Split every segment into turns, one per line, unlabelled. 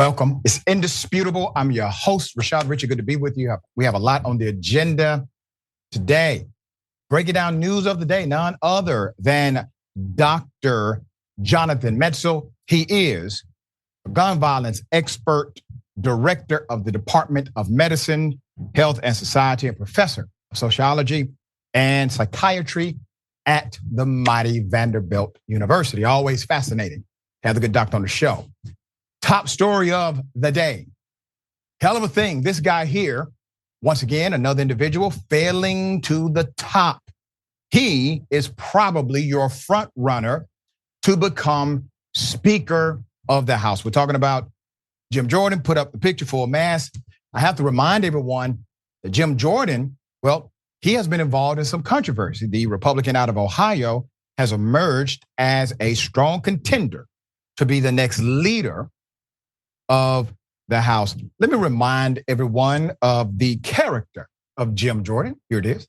Welcome. It's indisputable. I'm your host, Rashad Richey. Good to be with you. We have a lot on the agenda today. Breaking down news of the day, none other than Dr. Jonathan Metzl. He is a gun violence expert, director of the Department of Medicine, Health and Society, and professor of sociology and psychiatry at the mighty Vanderbilt University. Always fascinating to have the good doctor on the show. Top story of the day. Hell of a thing. This guy here, once again, another individual failing to the top. He is probably your front runner to become Speaker of the House. We're talking about Jim Jordan. Put up the picture for a mask. I have to remind everyone that Jim Jordan, well, he has been involved in some controversy. The Republican out of Ohio has emerged as a strong contender to be the next leader of the House. Let me remind everyone of the character of Jim Jordan. Here it is.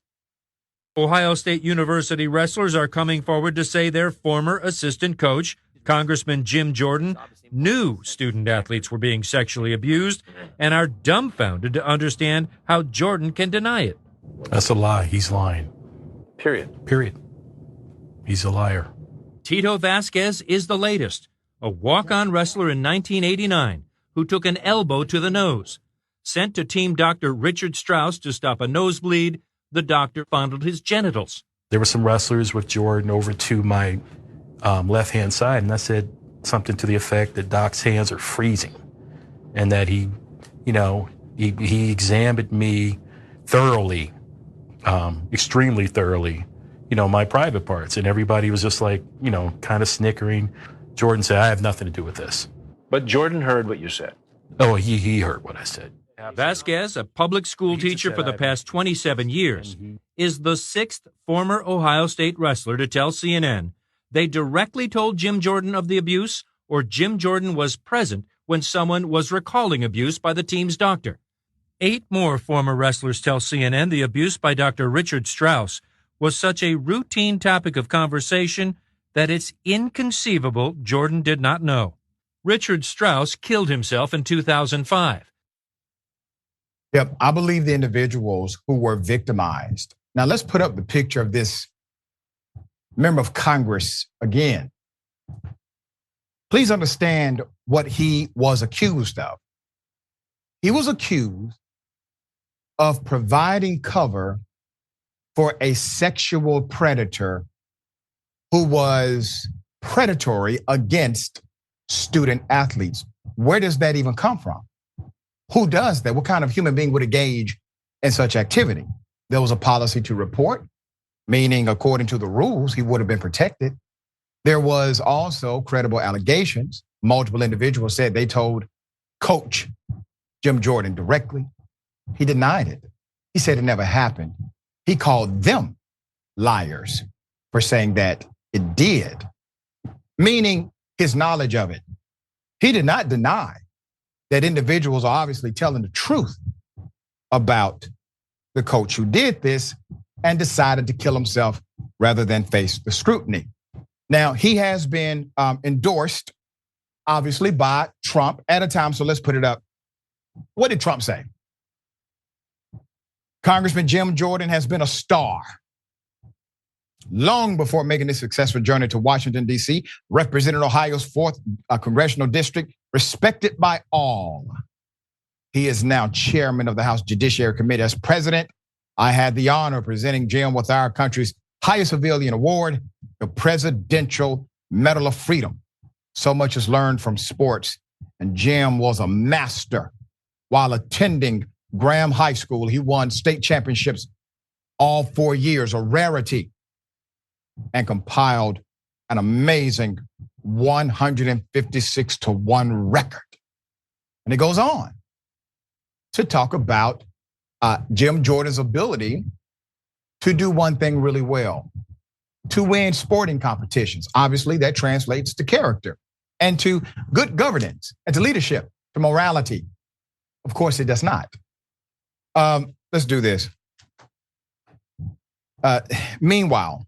Ohio State University wrestlers are coming forward to say their former assistant coach, Congressman Jim Jordan, knew student athletes were being sexually abused and are dumbfounded to understand how Jordan can deny it.
That's a lie. He's lying.
Period.
He's a liar.
Tito Vasquez is the latest, a walk-on wrestler in 1989 who took an elbow to the nose. Sent to Team Dr. Richard Strauss to stop a nosebleed, the doctor fondled his genitals.
There were some wrestlers with Jordan over to my left-hand side, and I said something to the effect that Doc's hands are freezing, and that he examined me thoroughly, extremely thoroughly, my private parts, and everybody was just like, kind of snickering. Jordan said, I have nothing to do with this.
But Jordan heard what you said.
Oh, he heard what I said.
Vasquez, a public school teacher for the past 27 years, is the sixth former Ohio State wrestler to tell CNN they directly told Jim Jordan of the abuse, or Jim Jordan was present when someone was recalling abuse by the team's doctor. 8 more former wrestlers tell CNN the abuse by Dr. Richard Strauss was such a routine topic of conversation that it's inconceivable Jordan did not know. Richard Strauss killed himself in 2005.
Yep, I believe the individuals who were victimized. Now let's put up the picture of this member of Congress again. Please understand what he was accused of. He was accused of providing cover for a sexual predator who was predatory against student athletes. Where does that even come from? Who does that? What kind of human being would engage in such activity? There was a policy to report, meaning according to the rules, he would have been protected. There was also credible allegations. Multiple individuals said they told Coach Jim Jordan directly. He denied it. He said it never happened. He called them liars for saying that it did, meaning his knowledge of it. He did not deny that individuals are obviously telling the truth about the coach who did this and decided to kill himself rather than face the scrutiny. Now, he has been endorsed, obviously, by Trump at a time, so let's put it up. What did Trump say? Congressman Jim Jordan has been a star long before making this successful journey to Washington, D.C., represented Ohio's 4th congressional district, respected by all. He is now chairman of the House Judiciary Committee. As president, I had the honor of presenting Jim with our country's highest civilian award, the Presidential Medal of Freedom. So much is learned from sports, and Jim was a master. While attending Graham High School, he won state championships all 4 years, a rarity, and compiled an amazing 156-1 record. And it goes on to talk about Jim Jordan's ability to do one thing really well, to win sporting competitions. Obviously, that translates to character and to good governance and to leadership, to morality. Of course, it does not. Let's do this. Meanwhile,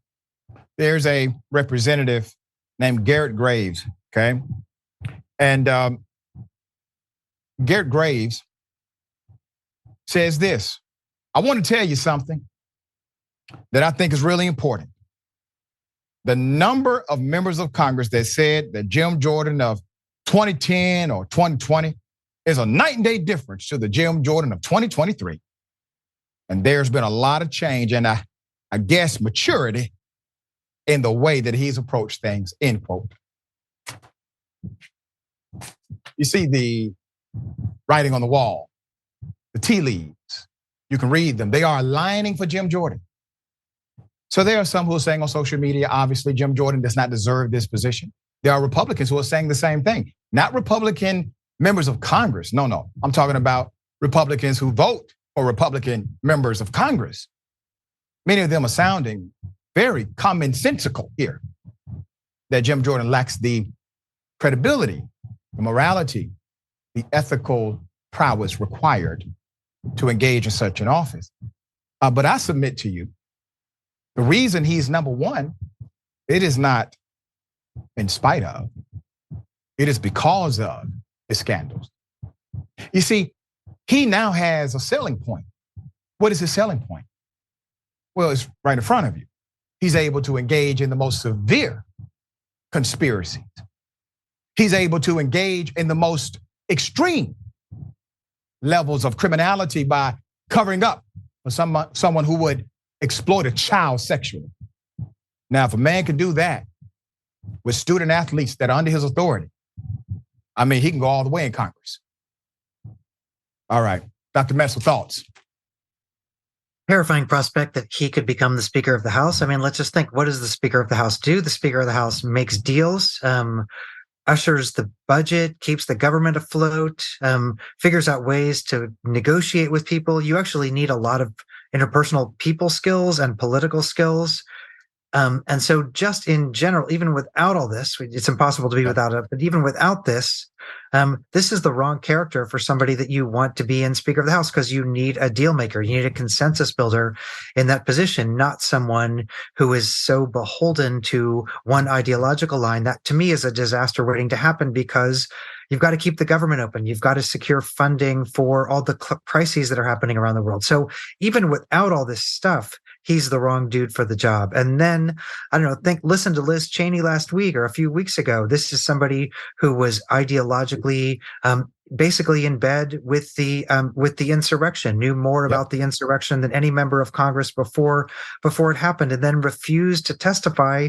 there's a representative named Garrett Graves, okay? And Garrett Graves says this. I want to tell you something that I think is really important. The number of members of Congress that said that Jim Jordan of 2010 or 2020 is a night and day difference to the Jim Jordan of 2023. And there's been a lot of change and I guess maturity in the way that he's approached things, end quote. You see the writing on the wall, the tea leaves. You can read them. They are aligning for Jim Jordan. So there are some who are saying on social media, obviously, Jim Jordan does not deserve this position. There are Republicans who are saying the same thing. Not Republican members of Congress. No. I'm talking about Republicans who vote for Republican members of Congress. Many of them are sounding very commonsensical here. That Jim Jordan lacks the credibility, the morality, the ethical prowess required to engage in such an office. But I submit to you, the reason he's number one, it is not in spite of, it is because of his scandals. You see, he now has a selling point. What is his selling point? Well, it's right in front of you. He's able to engage in the most severe conspiracies. He's able to engage in the most extreme levels of criminality by covering up for someone who would exploit a child sexually. Now, if a man can do that with student athletes that are under his authority, I mean, he can go all the way in Congress. All right, Dr. Metzl, thoughts?
Terrifying prospect that he could become the Speaker of the House. I mean, let's just think, what does the Speaker of the House do? The Speaker of the House makes deals, ushers the budget, keeps the government afloat, figures out ways to negotiate with people. You actually need a lot of interpersonal people skills and political skills. And so just in general, even without all this, it's impossible to be without it, but even without this, this is the wrong character for somebody that you want to be in Speaker of the House, because you need a deal maker. You need a consensus builder in that position, not someone who is so beholden to one ideological line. That to me is a disaster waiting to happen, because you've got to keep the government open. You've got to secure funding for all the crises that are happening around the world. So even without all this stuff, he's the wrong dude for the job. And then, I don't know, listen to Liz Cheney last week or a few weeks ago. This is somebody who was ideologically basically in bed with the insurrection, knew more about the insurrection than any member of Congress before it happened, and then refused to testify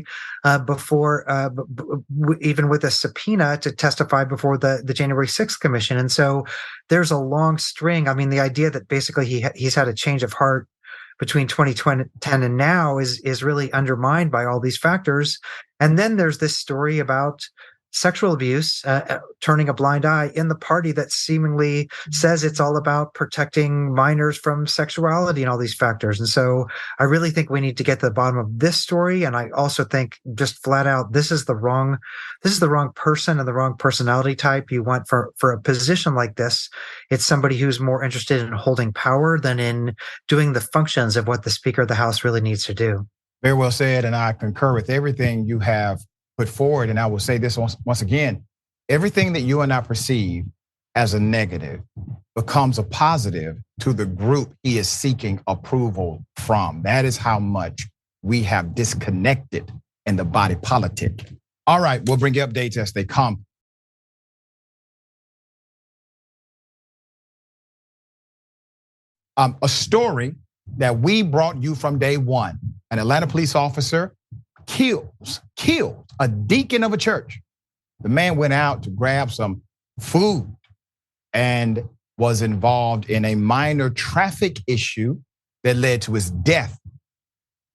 even with a subpoena to testify before the January 6th commission. And so there's a long string. I mean, the idea that basically he's had a change of heart between 2010 and now is really undermined by all these factors. And then there's this story about sexual abuse, turning a blind eye in the party that seemingly says it's all about protecting minors from sexuality and all these factors. And so I really think we need to get to the bottom of this story. And I also think just flat out, this is the wrong person and the wrong personality type you want for a position like this. It's somebody who's more interested in holding power than in doing the functions of what the Speaker of the House really needs to do.
Very well said. And I concur with everything you have put forward. And I will say this once again, everything that you and I perceive as a negative becomes a positive to the group he is seeking approval from. That is how much we have disconnected in the body politic. All right, we'll bring you updates as they come. A story that we brought you from day one. An Atlanta police officer killed a deacon of a church. The man went out to grab some food and was involved in a minor traffic issue that led to his death.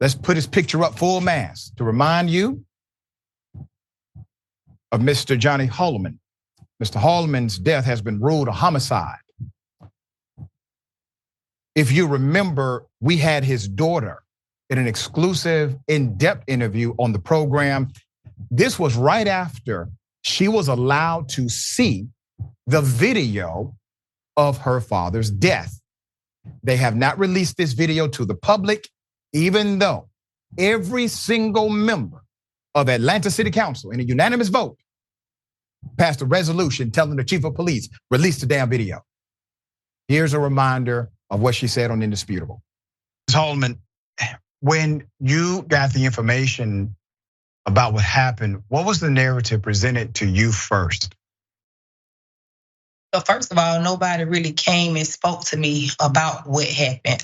Let's put his picture up full mass to remind you of Mr. Johnny Holloman. Mr. Holloman's death has been ruled a homicide. If you remember, we had his daughter in an exclusive, in-depth interview on the program. This was right after she was allowed to see the video of her father's death. They have not released this video to the public, even though every single member of Atlanta City Council in a unanimous vote passed a resolution telling the chief of police, release the damn video. Here's a reminder of what she said on Indisputable. Ms. Holman, when you got the information about what happened, what was the narrative presented to you first?
So first of all, nobody really came and spoke to me about what happened.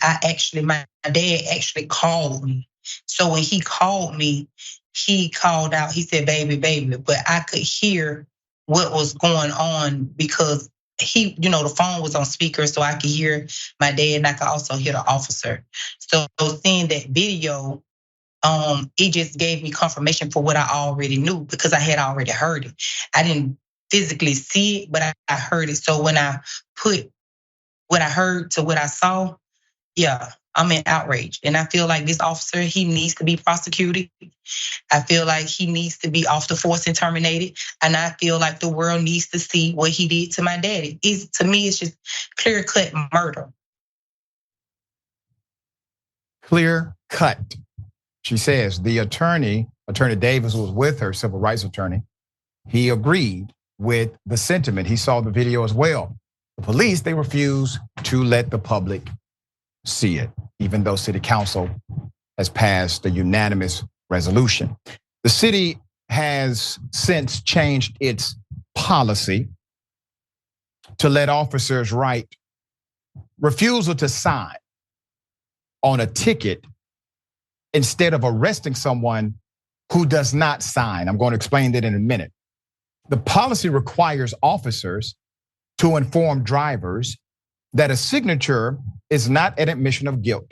My dad actually called me. So when he called me, he called out, he said, baby, baby, but I could hear what was going on because the phone was on speaker, so I could hear my dad and I could also hear the officer. So seeing that video, it just gave me confirmation for what I already knew because I had already heard it. I didn't physically see it, but I heard it. So when I put what I heard to what I saw, yeah, I'm in outrage. And I feel like this officer, he needs to be prosecuted. I feel like he needs to be off the force and terminated. And I feel like the world needs to see what he did to my daddy. To me, it's just clear-cut murder.
Clear cut. She says the Attorney Davis, who was with her, civil rights attorney, he agreed with the sentiment. He saw the video as well. The police, they refused to let the public see it, even though city council has passed a unanimous resolution. The city has since changed its policy to let officers write refusal to sign on a ticket instead of arresting someone who does not sign. I'm going to explain that in a minute. The policy requires officers to inform drivers that a signature is not an admission of guilt.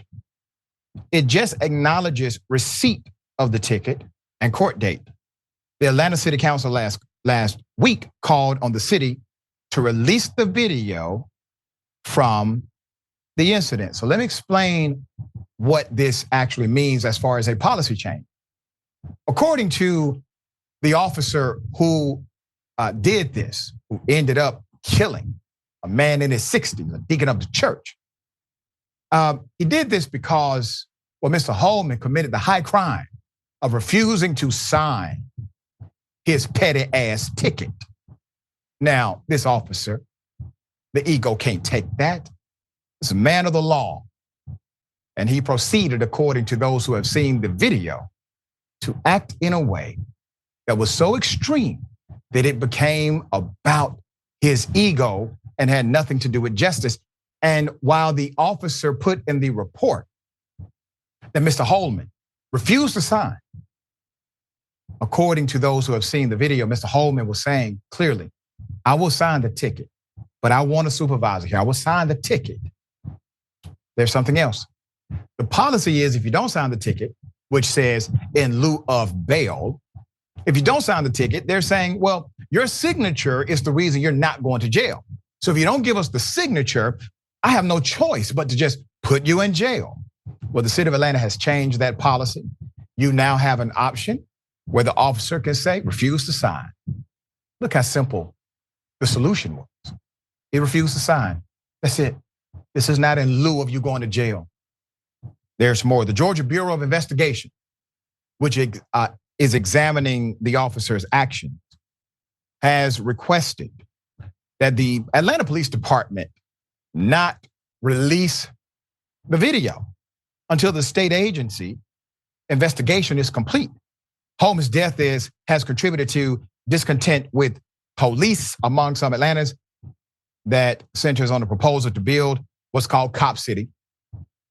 It just acknowledges receipt of the ticket and court date. The Atlanta City Council last week called on the city to release the video from the incident. So let me explain what this actually means as far as a policy change. According to the officer who did this, who ended up killing a man in his 60s, a deacon of the church. He did this because, Mr. Holman committed the high crime of refusing to sign his petty ass ticket. Now, this officer, the ego can't take that. He's a man of the law. And he proceeded, according to those who have seen the video, to act in a way that was so extreme that it became about his ego and had nothing to do with justice. And while the officer put in the report that Mr. Holman refused to sign, according to those who have seen the video, Mr. Holman was saying clearly, I will sign the ticket, but I want a supervisor here. I will sign the ticket. There's something else. The policy is if you don't sign the ticket, which says in lieu of bail, if you don't sign the ticket, they're saying, well, your signature is the reason you're not going to jail. So if you don't give us the signature, I have no choice but to just put you in jail. Well, the city of Atlanta has changed that policy. You now have an option where the officer can say, refuse to sign. Look how simple the solution was. He refused to sign. That's it. This is not in lieu of you going to jail. There's more. The Georgia Bureau of Investigation, which is examining the officer's actions, has requested that the Atlanta Police Department not release the video until the state agency investigation is complete. Holmes' death has contributed to discontent with police among some Atlantans that centers on the proposal to build what's called Cop City.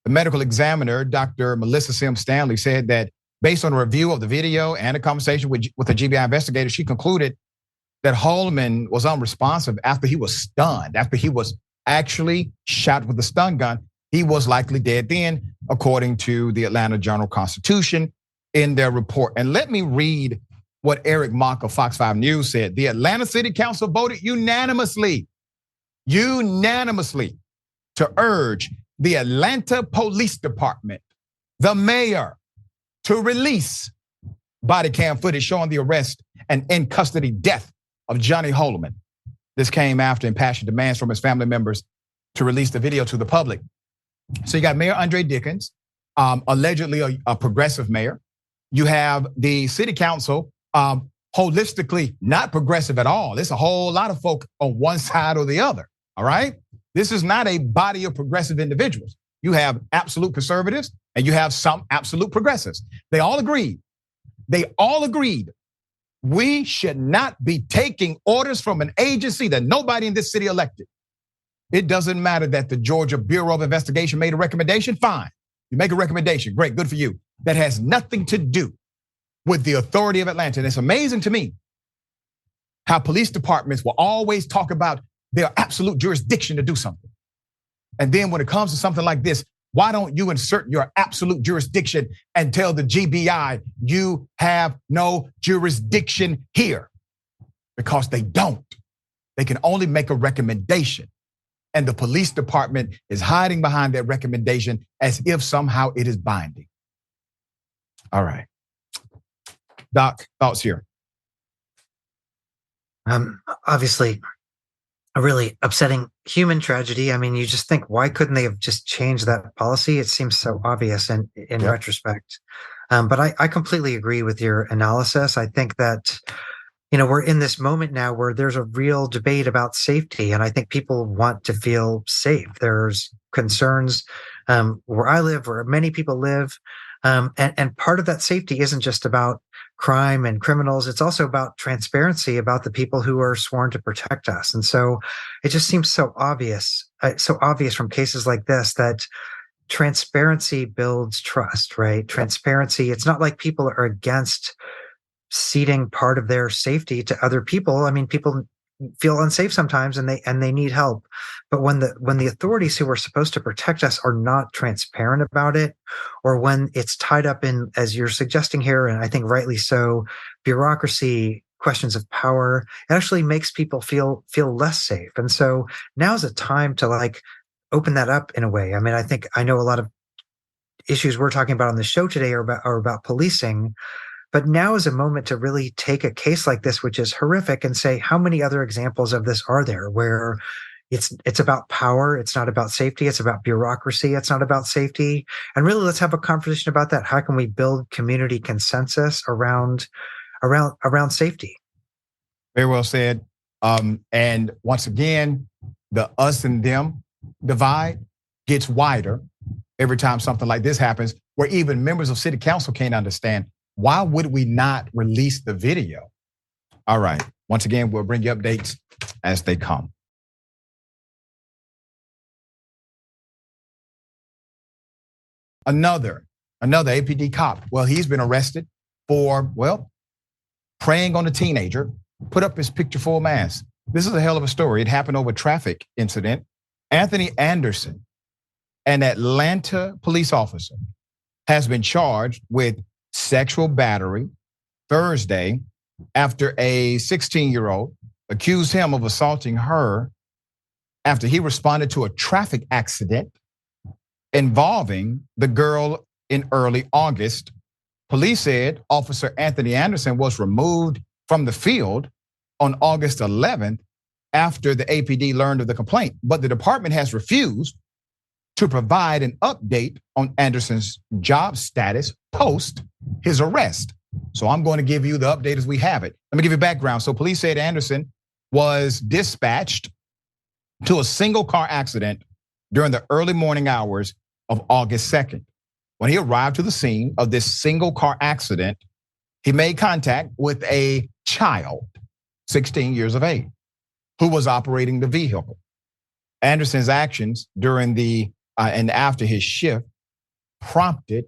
The medical examiner, Dr. Melissa Sims Stanley, said that based on a review of the video and a conversation with a GBI investigator, she concluded that Holman was unresponsive after he was stunned, after he was actually shot with a stun gun. He was likely dead then, according to the Atlanta Journal-Constitution in their report. And let me read what Eric Mock of Fox 5 News said. The Atlanta City Council voted unanimously to urge the Atlanta Police Department, the mayor, to release body cam footage showing the arrest and in custody death of Johnny Holman. This came after impassioned demands from his family members to release the video to the public. So you got Mayor Andre Dickens, allegedly a progressive mayor. You have the city council holistically not progressive at all. There's a whole lot of folk on one side or the other, all right? This is not a body of progressive individuals. You have absolute conservatives and you have some absolute progressives. They all agreed. We should not be taking orders from an agency that nobody in this city elected. It doesn't matter that the Georgia Bureau of Investigation made a recommendation, fine. You make a recommendation, great, good for you. That has nothing to do with the authority of Atlanta. And it's amazing to me how police departments will always talk about their absolute jurisdiction to do something. And then when it comes to something like this, why don't you insert your absolute jurisdiction and tell the GBI you have no jurisdiction here? Because they don't. They can only make a recommendation. And the police department is hiding behind that recommendation as if somehow it is binding. All right. Doc, thoughts here?
Obviously, a really upsetting human tragedy. I mean, you just think, why couldn't they have just changed that policy? It seems so obvious in retrospect. But I completely agree with your analysis. I think that, we're in this moment now where there's a real debate about safety. And I think people want to feel safe. There's concerns where I live, where many people live. And part of that safety isn't just about crime and criminals. It's also about transparency about the people who are sworn to protect us. And so it just seems so obvious from cases like this that transparency builds trust, right? Transparency. It's not like people are against ceding part of their safety to other people. I mean, people feel unsafe sometimes and they need help. But when the authorities who are supposed to protect us are not transparent about it, or when it's tied up in, as you're suggesting here, and I think rightly so, bureaucracy, questions of power, it actually makes people feel less safe. And so now's a time to open that up in a way. I mean, I know a lot of issues we're talking about on the show today are about policing. But now is a moment to really take a case like this, which is horrific, and say, how many other examples of this are there where it's about power, it's not about safety, it's about bureaucracy, it's not about safety. And really, let's have a conversation about that. How can we build community consensus around safety?
Very well said. And once again, the us and them divide gets wider every time something like this happens, where even members of city council can't understand. Why would we not release the video? All right. Once again, we'll bring you updates as they come. Another APD cop. Well, he's been arrested for, preying on a teenager, put up his picture full mask. This is a hell of a story. It happened over a traffic incident. Anthony Anderson, an Atlanta police officer, has been charged with sexual battery Thursday after a 16-year-old accused him of assaulting her after he responded to a traffic accident involving the girl in early August. Police said Officer Anthony Anderson was removed from the field on August 11th after the APD learned of the complaint, but the department has refused to provide an update on Anderson's job status post his arrest. So I'm going to give you the update as we have it. Let me give you background. So police said Anderson was dispatched to a single car accident during the early morning hours of August 2nd. When he arrived to the scene of this single car accident, he made contact with a child, 16 years of age, who was operating the vehicle. Anderson's actions during and after his shift prompted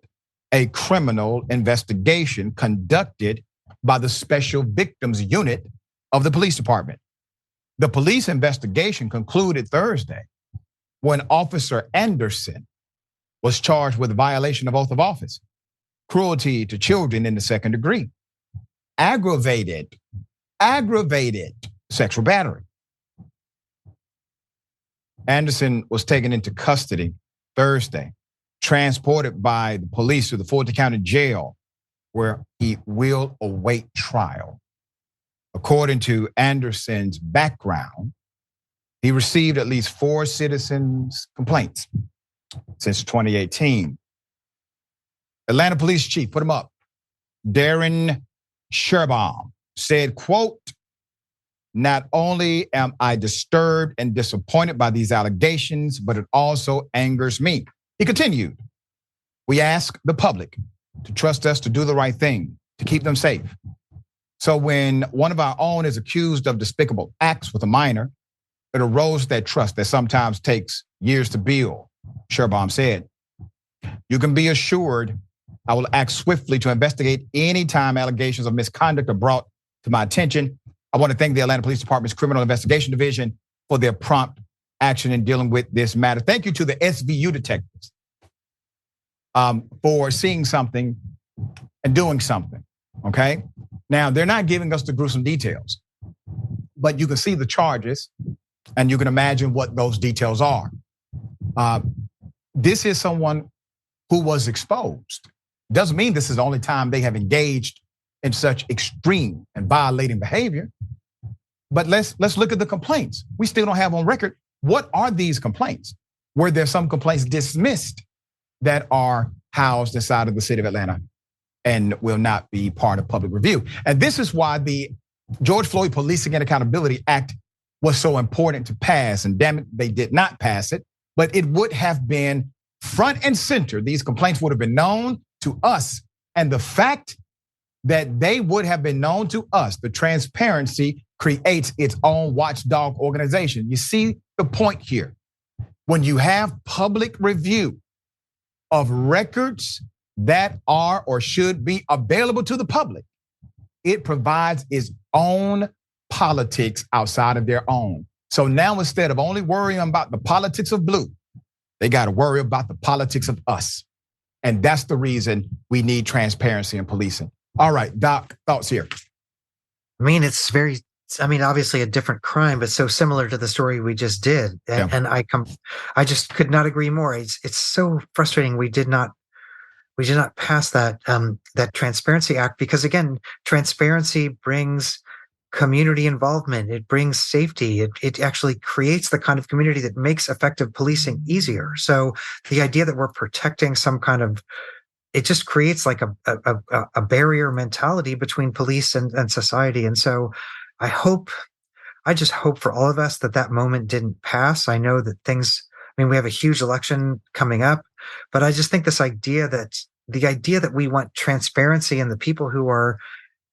a criminal investigation conducted by the Special Victims Unit of the police department. The police investigation concluded Thursday when Officer Anderson was charged with violation of oath of office, cruelty to children in the second degree, aggravated sexual battery. Anderson was taken into custody Thursday, transported by the police to the Fulton County Jail, where he will await trial. According to Anderson's background, he received at least 4 citizens' complaints since 2018. Atlanta Police Chief, put him up, Darren Sherbaum, said, quote, "Not only am I disturbed and disappointed by these allegations, but it also angers me." He continued, "We ask the public to trust us to do the right thing, to keep them safe. So when one of our own is accused of despicable acts with a minor, it erodes that trust that sometimes takes years to build," Schierbaum said. "You can be assured I will act swiftly to investigate any time allegations of misconduct are brought to my attention. I want to thank the Atlanta Police Department's Criminal Investigation Division for their prompt action in dealing with this matter." Thank you to the SVU detectives for seeing something and doing something, okay? Now, they're not giving us the gruesome details, but you can see the charges and you can imagine what those details are. This is someone who was exposed. Doesn't mean this is the only time they have engaged in such extreme and violating behavior. But let's look at the complaints. We still don't have on record, what are these complaints? Were there some complaints dismissed that are housed inside of the city of Atlanta and will not be part of public review? And this is why the George Floyd Policing and Accountability Act was so important to pass. And damn it, they did not pass it, but it would have been front and center. These complaints would have been known to us. And the fact that they would have been known to us, the transparency creates its own watchdog organization. You see the point here. When you have public review of records that are or should be available to the public, it provides its own politics outside of their own. So now instead of only worrying about the politics of blue, they got to worry about the politics of us. And that's the reason we need transparency in policing. All right, Doc, thoughts here?
I mean, obviously a different crime, but so similar to the story we just did. And I just could not agree more. It's so frustrating we did not pass that Transparency Act, because again, transparency brings community involvement. It brings safety. It actually creates the kind of community that makes effective policing easier. So the idea that we're protecting some kind of, it just creates like a barrier mentality between police and society. And so I just hope for all of us that moment didn't pass. I know that we have a huge election coming up, but I just think the idea that we want transparency and the people who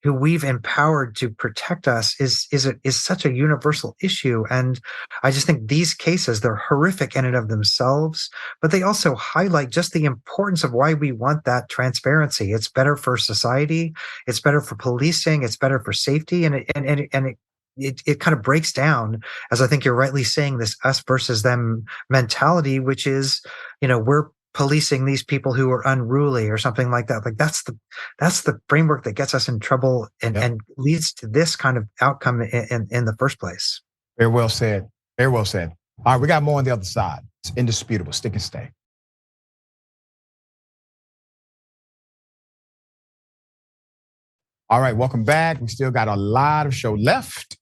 we've empowered to protect us is such a universal issue. And I just think these cases, they're horrific in and of themselves, but they also highlight just the importance of why we want that transparency. It's better for society. It's better for policing. It's better for safety. And it kind of breaks down, as I think you're rightly saying, this us versus them mentality, which is, we're policing these people who are unruly or something like that. Like that's the framework that gets us in trouble and leads to this kind of outcome in the first place.
Very well said. Very well said. All right, we got more on the other side. It's indisputable. Stick and stay. All right, welcome back. We still got a lot of show left.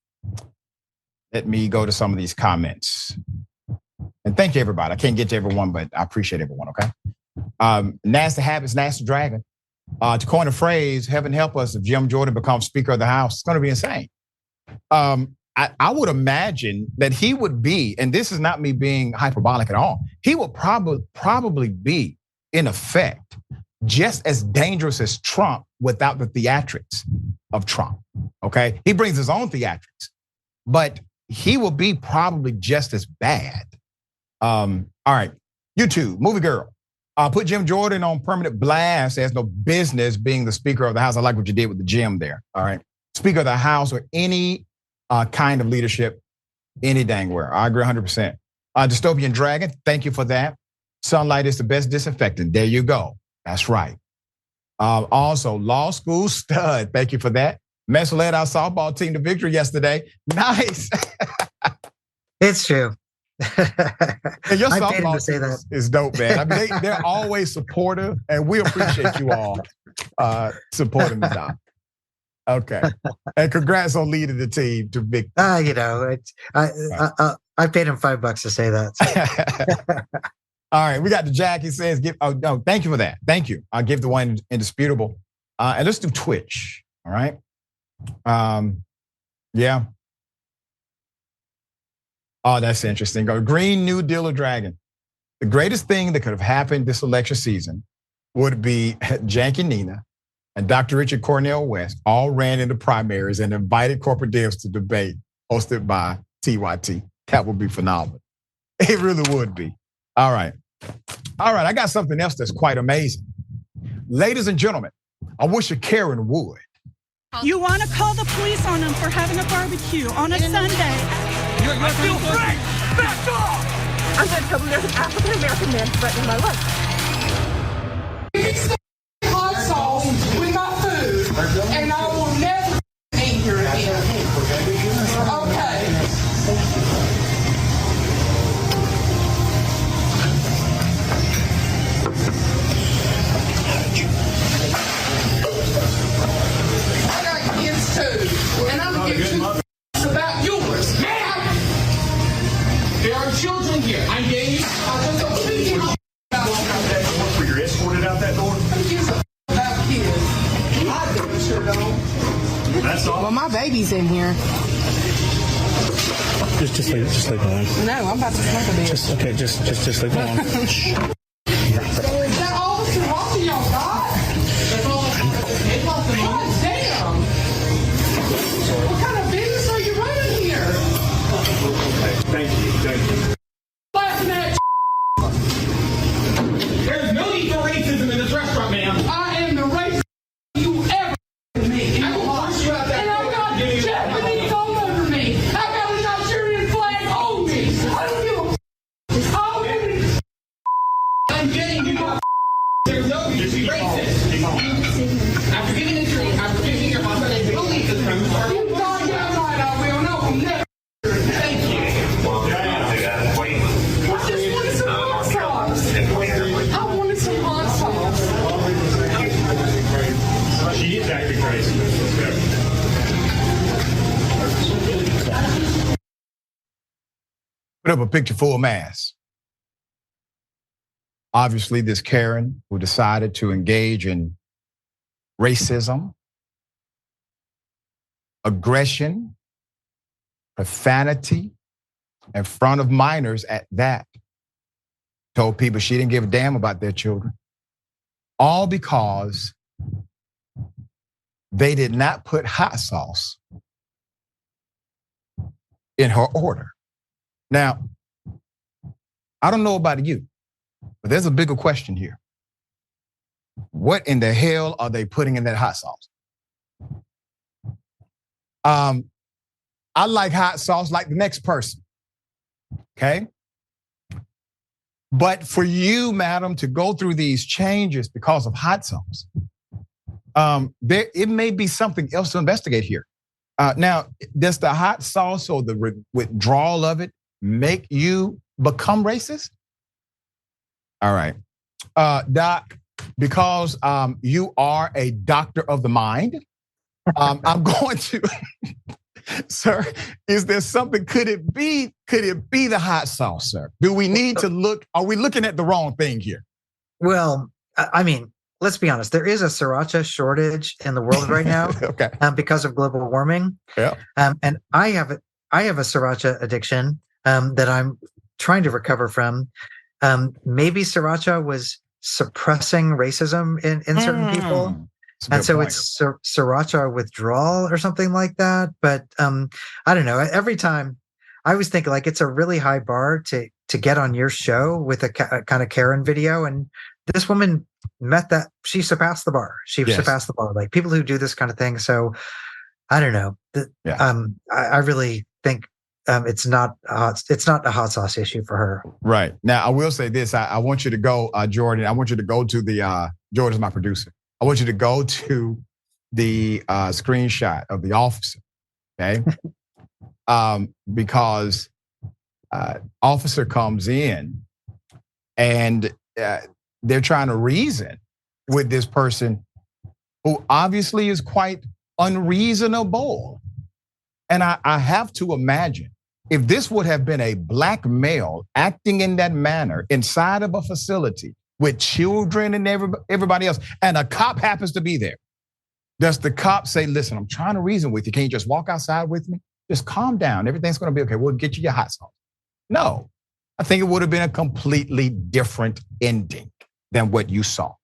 Let me go to some of these comments. And thank you, everybody. I can't get to everyone, but I appreciate everyone, okay? Nasty Habits, Nasty Dragon. To coin a phrase, heaven help us if Jim Jordan becomes Speaker of the House. It's going to be insane. I would imagine that he would be, and this is not me being hyperbolic at all, he would probably be, in effect, just as dangerous as Trump without the theatrics of Trump, okay? He brings his own theatrics, but he will be probably just as bad. All right, YouTube, Movie Girl. Put Jim Jordan on permanent blast. Has no business being the Speaker of the House. I like what you did with the Jim there, all right? Speaker of the House or any kind of leadership, any dang where. I agree 100%. Dystopian Dragon, thank you for that. Sunlight is the best disinfectant. There you go. That's right. Also, Law School Stud, thank you for that. Mess led our softball team to victory yesterday. Nice.
It's true.
And your softball team is dope, man. I mean, they're always supportive, and we appreciate you all supporting the doc. Okay, and congrats on leading the team to victory.
I paid him $5 to say that.
All right, we got the Jack. He says, thank you for that. Thank you. I'll give the one indisputable. And let's do Twitch. All right. Yeah. Oh, that's interesting. Go Green New Deal or Dragon. The greatest thing that could have happened this election season would be Janky Nina and Dr. Richard Cornell West all ran into primaries and invited corporate devs to debate hosted by TYT. That would be phenomenal. It really would be. All right. I got something else that's quite amazing. Ladies and gentlemen, I wish Karen would.
You want to call the police on them for having a barbecue on a Sunday.
I feel free! Back off!
I'm going to tell them there's an African-American man threatening my life.
Hot sauce with my food, and I will never eat here again. Okay. I got kids too, and I'm gonna give two about yours. There are children here. I gave you.
Were you escorted out that door?
Who gives a about kids? I do, sure don't.
That's all.
Well, my baby's in here.
Just leave it alone.
No, I'm about to smoke a bit.
Just leave it alone.
Is that all the sriracha y'all got? That's all. God damn! What kind of business are you running here?
Thank you.
Laughing at
There's no need for racism in this restaurant, ma'am.
I am the racist you ever me. And I will force you out that. And I've got Japanese all over me. I've got a Nigerian flag on me. I don't give a. I'm getting you.
There's no need to be racist. After giving your husband a belief this room,
You goddamn right I will. No, I'm never. Thank you. I just wanted some hot sauce. I wanted some hot sauce.
she is acting crazy.
Put up a picture full mass. Obviously, this Karen who decided to engage in racism, aggression, profanity in front of minors at that. Told people she didn't give a damn about their children. All because they did not put hot sauce in her order. Now, I don't know about you, but there's a bigger question here. What in the hell are they putting in that hot sauce? I like hot sauce like the next person, okay? But for you, madam, to go through these changes because of hot sauce, it may be something else to investigate here. Now, does the hot sauce or the withdrawal of it make you become racist? All right, Doc, because you are a doctor of the mind, I'm going to, sir, is there something, could it be the hot sauce, sir? Do we need to look, are we looking at the wrong thing here?
Well, I mean, let's be honest. There is a sriracha shortage in the world right now
Okay.
because of global warming.
Yeah.
And I have a sriracha addiction that I'm trying to recover from. Maybe sriracha was suppressing racism in certain people. And so it's sriracha withdrawal or something like that. But I don't know. Every time I always think like it's a really high bar to get on your show with a kind of Karen video. And this woman met that. She surpassed the bar. She surpassed the bar. Like people who do this kind of thing. So I don't know. I really think it's not a hot sauce issue for her.
Right. Now, I will say this. I want you to go, Jordan. I want you to go to the, Jordan's my producer. I want you to go to the screenshot of the officer, okay? Because officer comes in and they're trying to reason with this person who obviously is quite unreasonable. And I have to imagine if this would have been a black male acting in that manner inside of a facility with children and everybody else, and a cop happens to be there, Does the cop say, listen, I'm trying to reason with you. Can you just walk outside with me? Just calm down. Everything's going to be okay. We'll get you your hot sauce. No, I think it would have been a completely different ending than what you saw.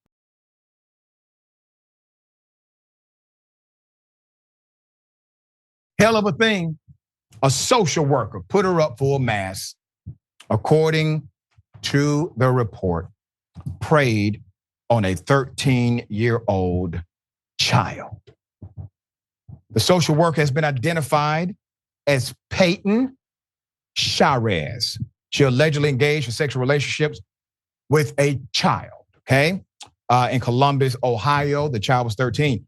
Hell of a thing. A social worker put her up for a mass, according to the report, preyed on a 13-year-old child. The social worker has been identified as Peyton Charez. She allegedly engaged in sexual relationships with a child, okay? In Columbus, Ohio, the child was 13.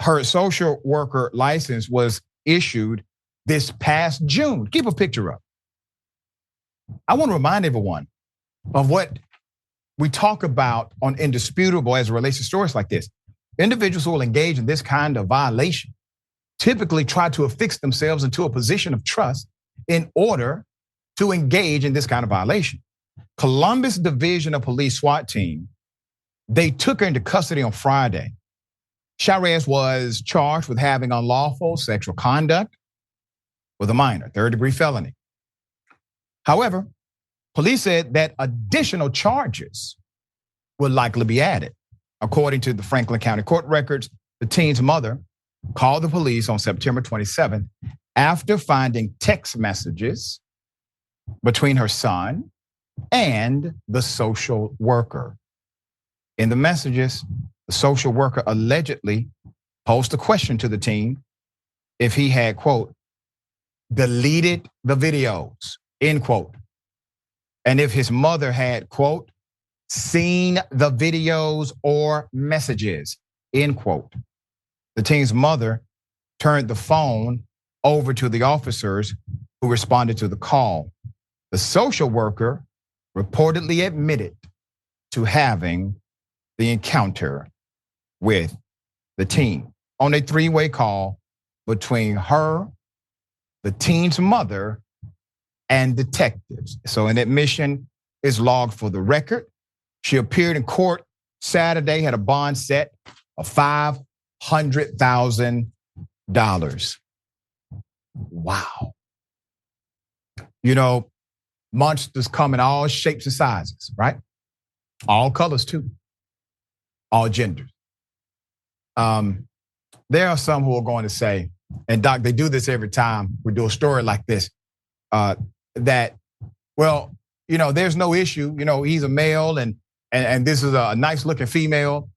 Her social worker license was issued this past June. Keep a picture up. I want to remind everyone of what we talk about on Indisputable as it relates to stories like this. Individuals who will engage in this kind of violation typically try to affix themselves into a position of trust in order to engage in this kind of violation. Columbus Division of Police SWAT team, they took her into custody on Friday. Charez was charged with having unlawful sexual conduct with a minor, third-degree felony. However, police said that additional charges will likely be added. According to the Franklin County Court records, the teen's mother called the police on September 27th after finding text messages between her son and the social worker. In the messages, the social worker allegedly posed a question to the teen if he had, quote, deleted the videos, end quote. And if his mother had, quote, seen the videos or messages, end quote. The teen's mother turned the phone over to the officers who responded to the call. The social worker reportedly admitted to having the encounter with the teen on a three-way call between her, the teen's mother, and detectives. So an admission is logged for the record. She appeared in court Saturday, had a bond set of $500,000. Wow. You know, monsters come in all shapes and sizes, right? All colors too, all genders. There are some who are going to say, and Doc, they do this every time we do a story like this, that, well, you know, there's no issue. You know, he's a male and this is a nice looking female.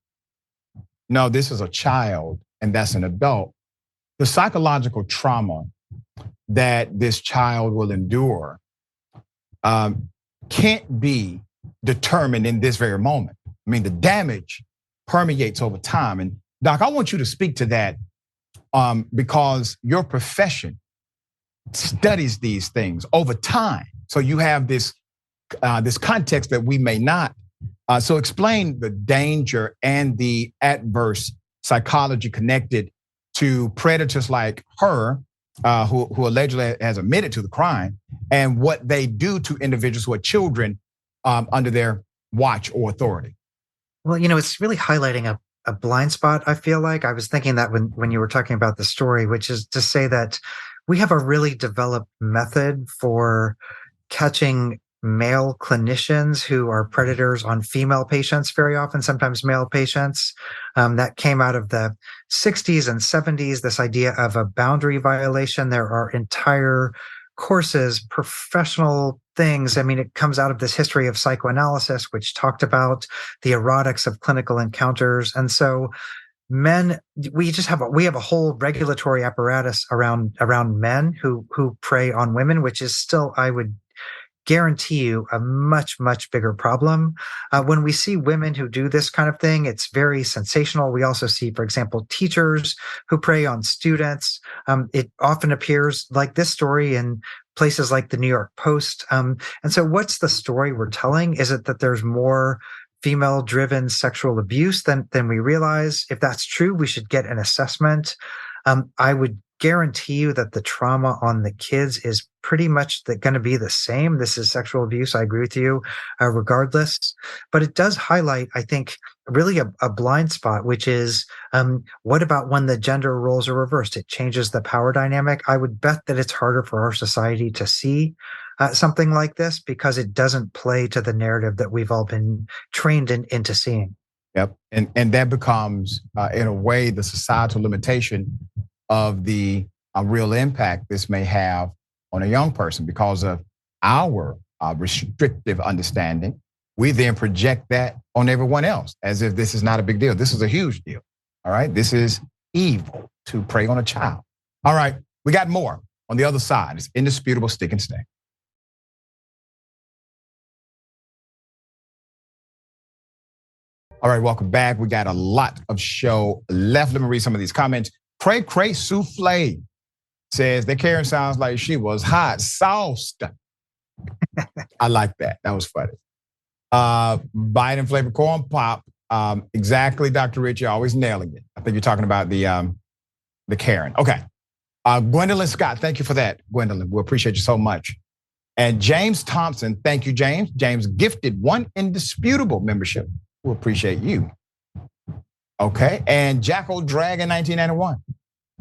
No, this is a child and that's an adult. The psychological trauma that this child will endure can't be determined in this very moment. I mean, the damage permeates over time. And Doc, I want you to speak to that because your profession studies these things over time. So you have this context that we may not. So explain the danger and the adverse psychology connected to predators like her, who allegedly has admitted to the crime, and what they do to individuals who are children under their watch or authority.
Well, you know, it's really highlighting a blind spot, I feel like. I was thinking that when you were talking about the story, which is to say that we have a really developed method for catching male clinicians who are predators on female patients very often, sometimes male patients. That came out of the 60s and 70s, this idea of a boundary violation. There are entire courses, professional things. I mean, it comes out of this history of psychoanalysis, which talked about the erotics of clinical encounters. And so men, we have a whole regulatory apparatus around men who prey on women, which is still, I would guarantee you, a much, much bigger problem. When we see women who do this kind of thing, it's very sensational. We also see, for example, teachers who prey on students. It often appears like this story in places like the New York Post. And so what's the story we're telling? Is it that there's more female-driven sexual abuse than we realize? If that's true, we should get an assessment. I would guarantee you that the trauma on the kids is pretty much going to be the same. This is sexual abuse. I agree with you, regardless. But it does highlight, I think, really a blind spot, which is what about when the gender roles are reversed? It changes the power dynamic. I would bet that it's harder for our society to see something like this because it doesn't play to the narrative that we've all been trained into seeing.
Yep. And that becomes, in a way, the societal limitation of the real impact this may have on a young person because of our restrictive understanding. We then project that on everyone else as if this is not a big deal. This is a huge deal. All right. This is evil to prey on a child. All right. We got more on the other side. It's indisputable stick and stay. All right, welcome back. We got a lot of show left. Let me read some of these comments. Cray Souffle says that Karen sounds like she was hot sauced. I like that. That was funny. Biden flavored corn pop. Exactly, Dr. Rich. You're always nailing it. I think you're talking about the Karen. Okay. Gwendolyn Scott, thank you for that, Gwendolyn. We appreciate you so much. And James Thompson, thank you, James. James gifted one indisputable membership. We appreciate you. Okay, and Jackal Dragon 1991.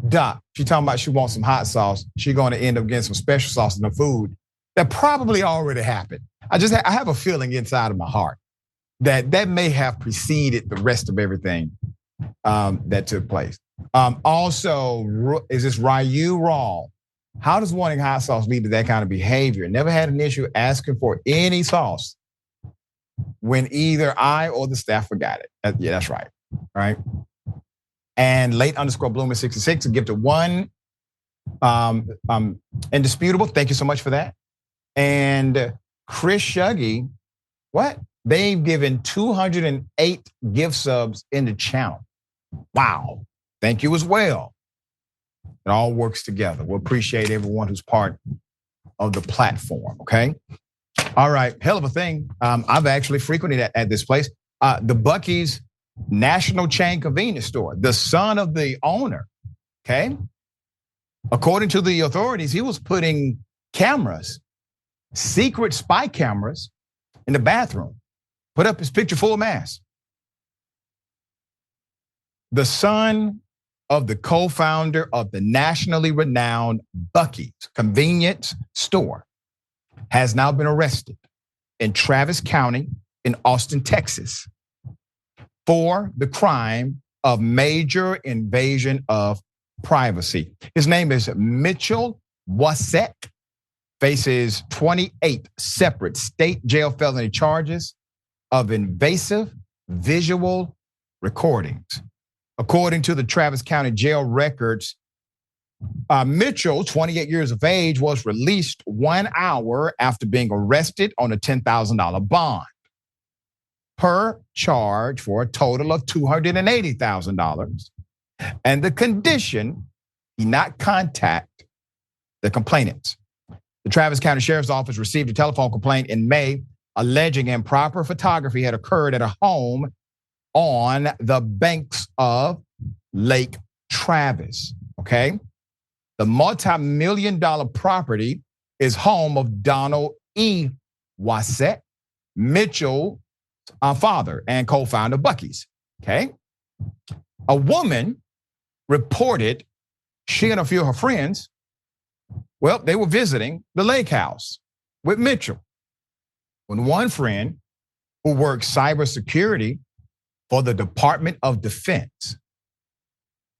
Doc, she talking about she wants some hot sauce. She going to end up getting some special sauce in the food that probably already happened. I have a feeling inside of my heart that may have preceded the rest of everything that took place. Also, is this Ryu Raw? How does wanting hot sauce lead to that kind of behavior? Never had an issue asking for any sauce when either I or the staff forgot it. Yeah, that's right. All right. And late_Bloomer66 gifted one indisputable. Thank you so much for that. And Chris Shuggy, what? They've given 208 gift subs in the channel. Wow. Thank you as well. It all works together. We appreciate everyone who's part of the platform, okay? All right, hell of a thing. I've actually frequented at this place. The Buc-ee's national chain convenience store, the son of the owner, okay? According to the authorities, he was putting cameras, secret spy cameras in the bathroom, put up his picture full mask. The son of the co-founder of the nationally renowned Buc-ee's convenience store has now been arrested in Travis County in Austin, Texas, for the crime of major invasion of privacy. His name is Mitchell Wasek, faces 28 separate state jail felony charges of invasive visual recordings. According to the Travis County jail records, Mitchell, 28 years of age, was released 1 hour after being arrested on a $10,000 bond per charge for a total of $280,000. And the condition, he not contact the complainants. The Travis County Sheriff's Office received a telephone complaint in May alleging improper photography had occurred at a home on the banks of Lake Travis, okay? The multi-million-dollar property is home of Donald E. Wasek, Mitchell's father and co-founder of Buc-ee's, okay? A woman reported she and a few of her friends, well, they were visiting the lake house with Mitchell when one friend who works cybersecurity for the Department of Defense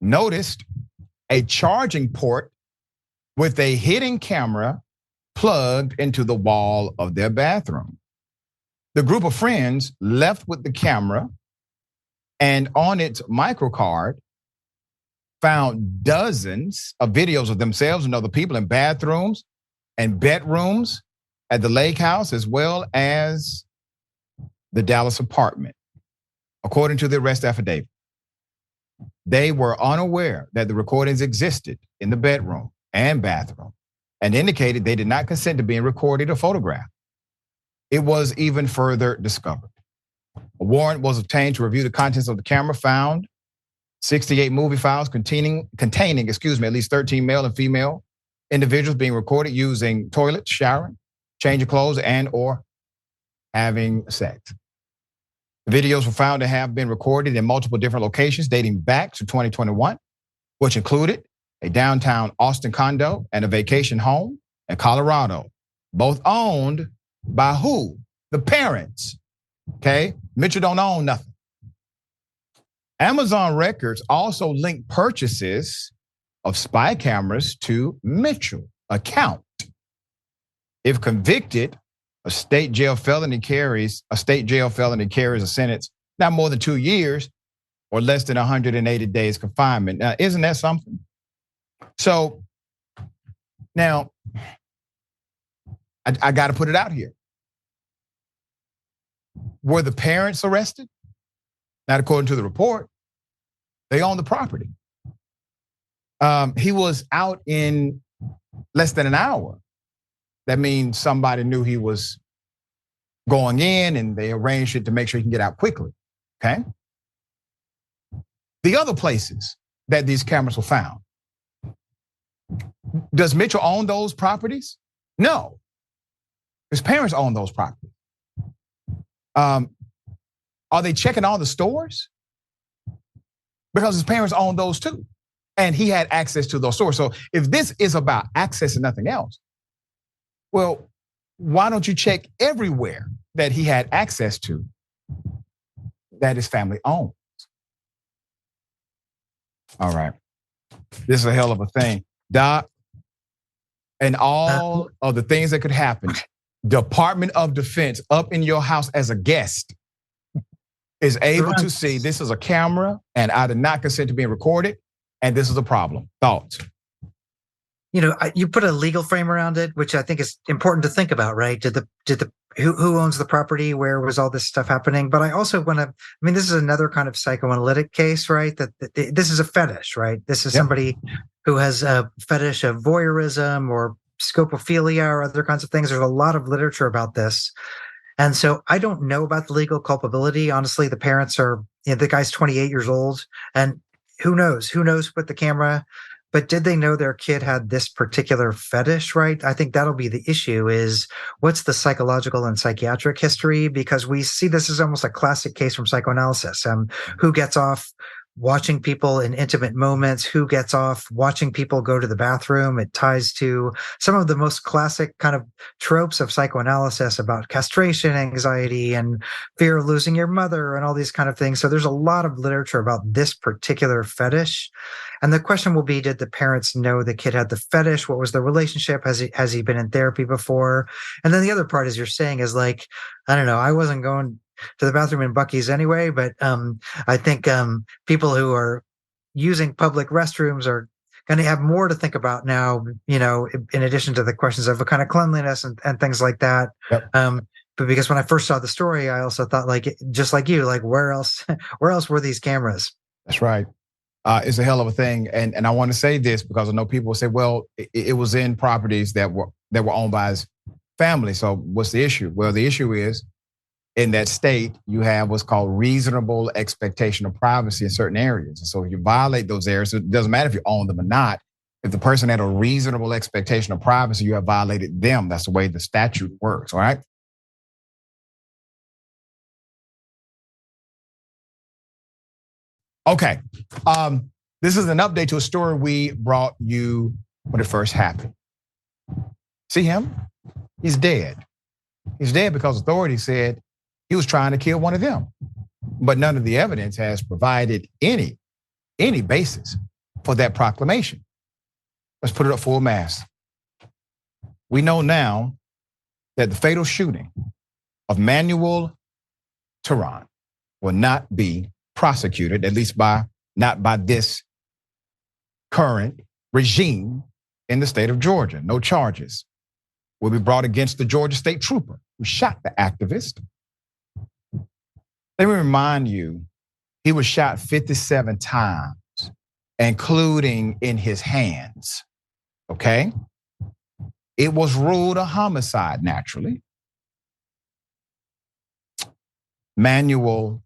noticed a charging port with a hidden camera plugged into the wall of their bathroom. The group of friends left with the camera and on its microcard found dozens of videos of themselves and other people in bathrooms and bedrooms at the lake house, as well as the Dallas apartment. According to the arrest affidavit, they were unaware that the recordings existed in the bedroom and bathroom and indicated they did not consent to being recorded or photographed. It was even further discovered. A warrant was obtained to review the contents of the camera found 68 movie files containing, at least 13 male and female individuals being recorded using toilets, showering, changing clothes, and or having sex. The videos were found to have been recorded in multiple different locations dating back to 2021, which included a downtown Austin condo and a vacation home in Colorado, both owned by who? The parents. Okay, Mitchell don't own nothing. Amazon Records also linked purchases of spy cameras to Mitchell account. If convicted, a state jail felony carries a sentence not more than 2 years or less than 180 days confinement. Now, isn't that something? So now I got to put it out here. Were the parents arrested? Not according to the report. They own the property. He was out in less than an hour. That means somebody knew he was going in and they arranged it to make sure he can get out quickly, okay? The other places that these cameras were found. Does Mitchell own those properties? No. His parents own those properties. Are they checking all the stores? Because his parents own those too. And he had access to those stores. So if this is about access and nothing else, well, why don't you check everywhere that he had access to that his family owns? All right. This is a hell of a thing. Doc, and all of the things that could happen, Department of Defense up in your house as a guest is able to see this is a camera and I did not consent to being recorded and this is a problem. Thoughts?
You know, you put a legal frame around it, which I think is important to think about, right? Who owns the property? Where was all this stuff happening? But I also want to, this is another kind of psychoanalytic case, right? That this is a fetish, right? This is somebody who has a fetish of voyeurism or scopophilia or other kinds of things. There's a lot of literature about this. And so I don't know about the legal culpability. Honestly, the parents are, the guy's 28 years old and who knows what the camera, but did they know their kid had this particular fetish, right? I think that'll be the issue is what's the psychological and psychiatric history? Because we see this as almost a classic case from psychoanalysis. Who gets off watching people in intimate moments, who gets off watching people go to the bathroom. It ties to some of the most classic kind of tropes of psychoanalysis about castration anxiety and fear of losing your mother and all these kind of things. So there's a lot of literature about this particular fetish. And the question will be, did the parents know the kid had the fetish? What was the relationship? Has he been in therapy before? And then the other part, as you're saying, is like, I don't know, I wasn't going to the bathroom in Buc-ee's anyway, but I think people who are using public restrooms are going to have more to think about now, in addition to the questions of a kind of cleanliness and things like that.
Yep.
But because when I first saw the story, I also thought, just like you, where else were these cameras?
That's right. It's a hell of a thing. And I want to say this because I know people will say, well, it was in properties that were owned by his family. So what's the issue? Well, the issue is, in that state, you have what's called reasonable expectation of privacy in certain areas. And so if you violate those areas, it doesn't matter if you own them or not. If the person had a reasonable expectation of privacy, you have violated them. That's the way the statute works, all right? Okay, this is an update to a story we brought you when it first happened. See him? He's dead. He's dead because authorities said he was trying to kill one of them. But none of the evidence has provided any basis for that proclamation. Let's put it up full mass. We know now that the fatal shooting of Manuel Tehran will not be prosecuted, at least not by this current regime in the state of Georgia. No charges will be brought against the Georgia state trooper who shot the activist. Let me remind you, he was shot 57 times, including in his hands, okay? It was ruled a homicide, naturally. Manuel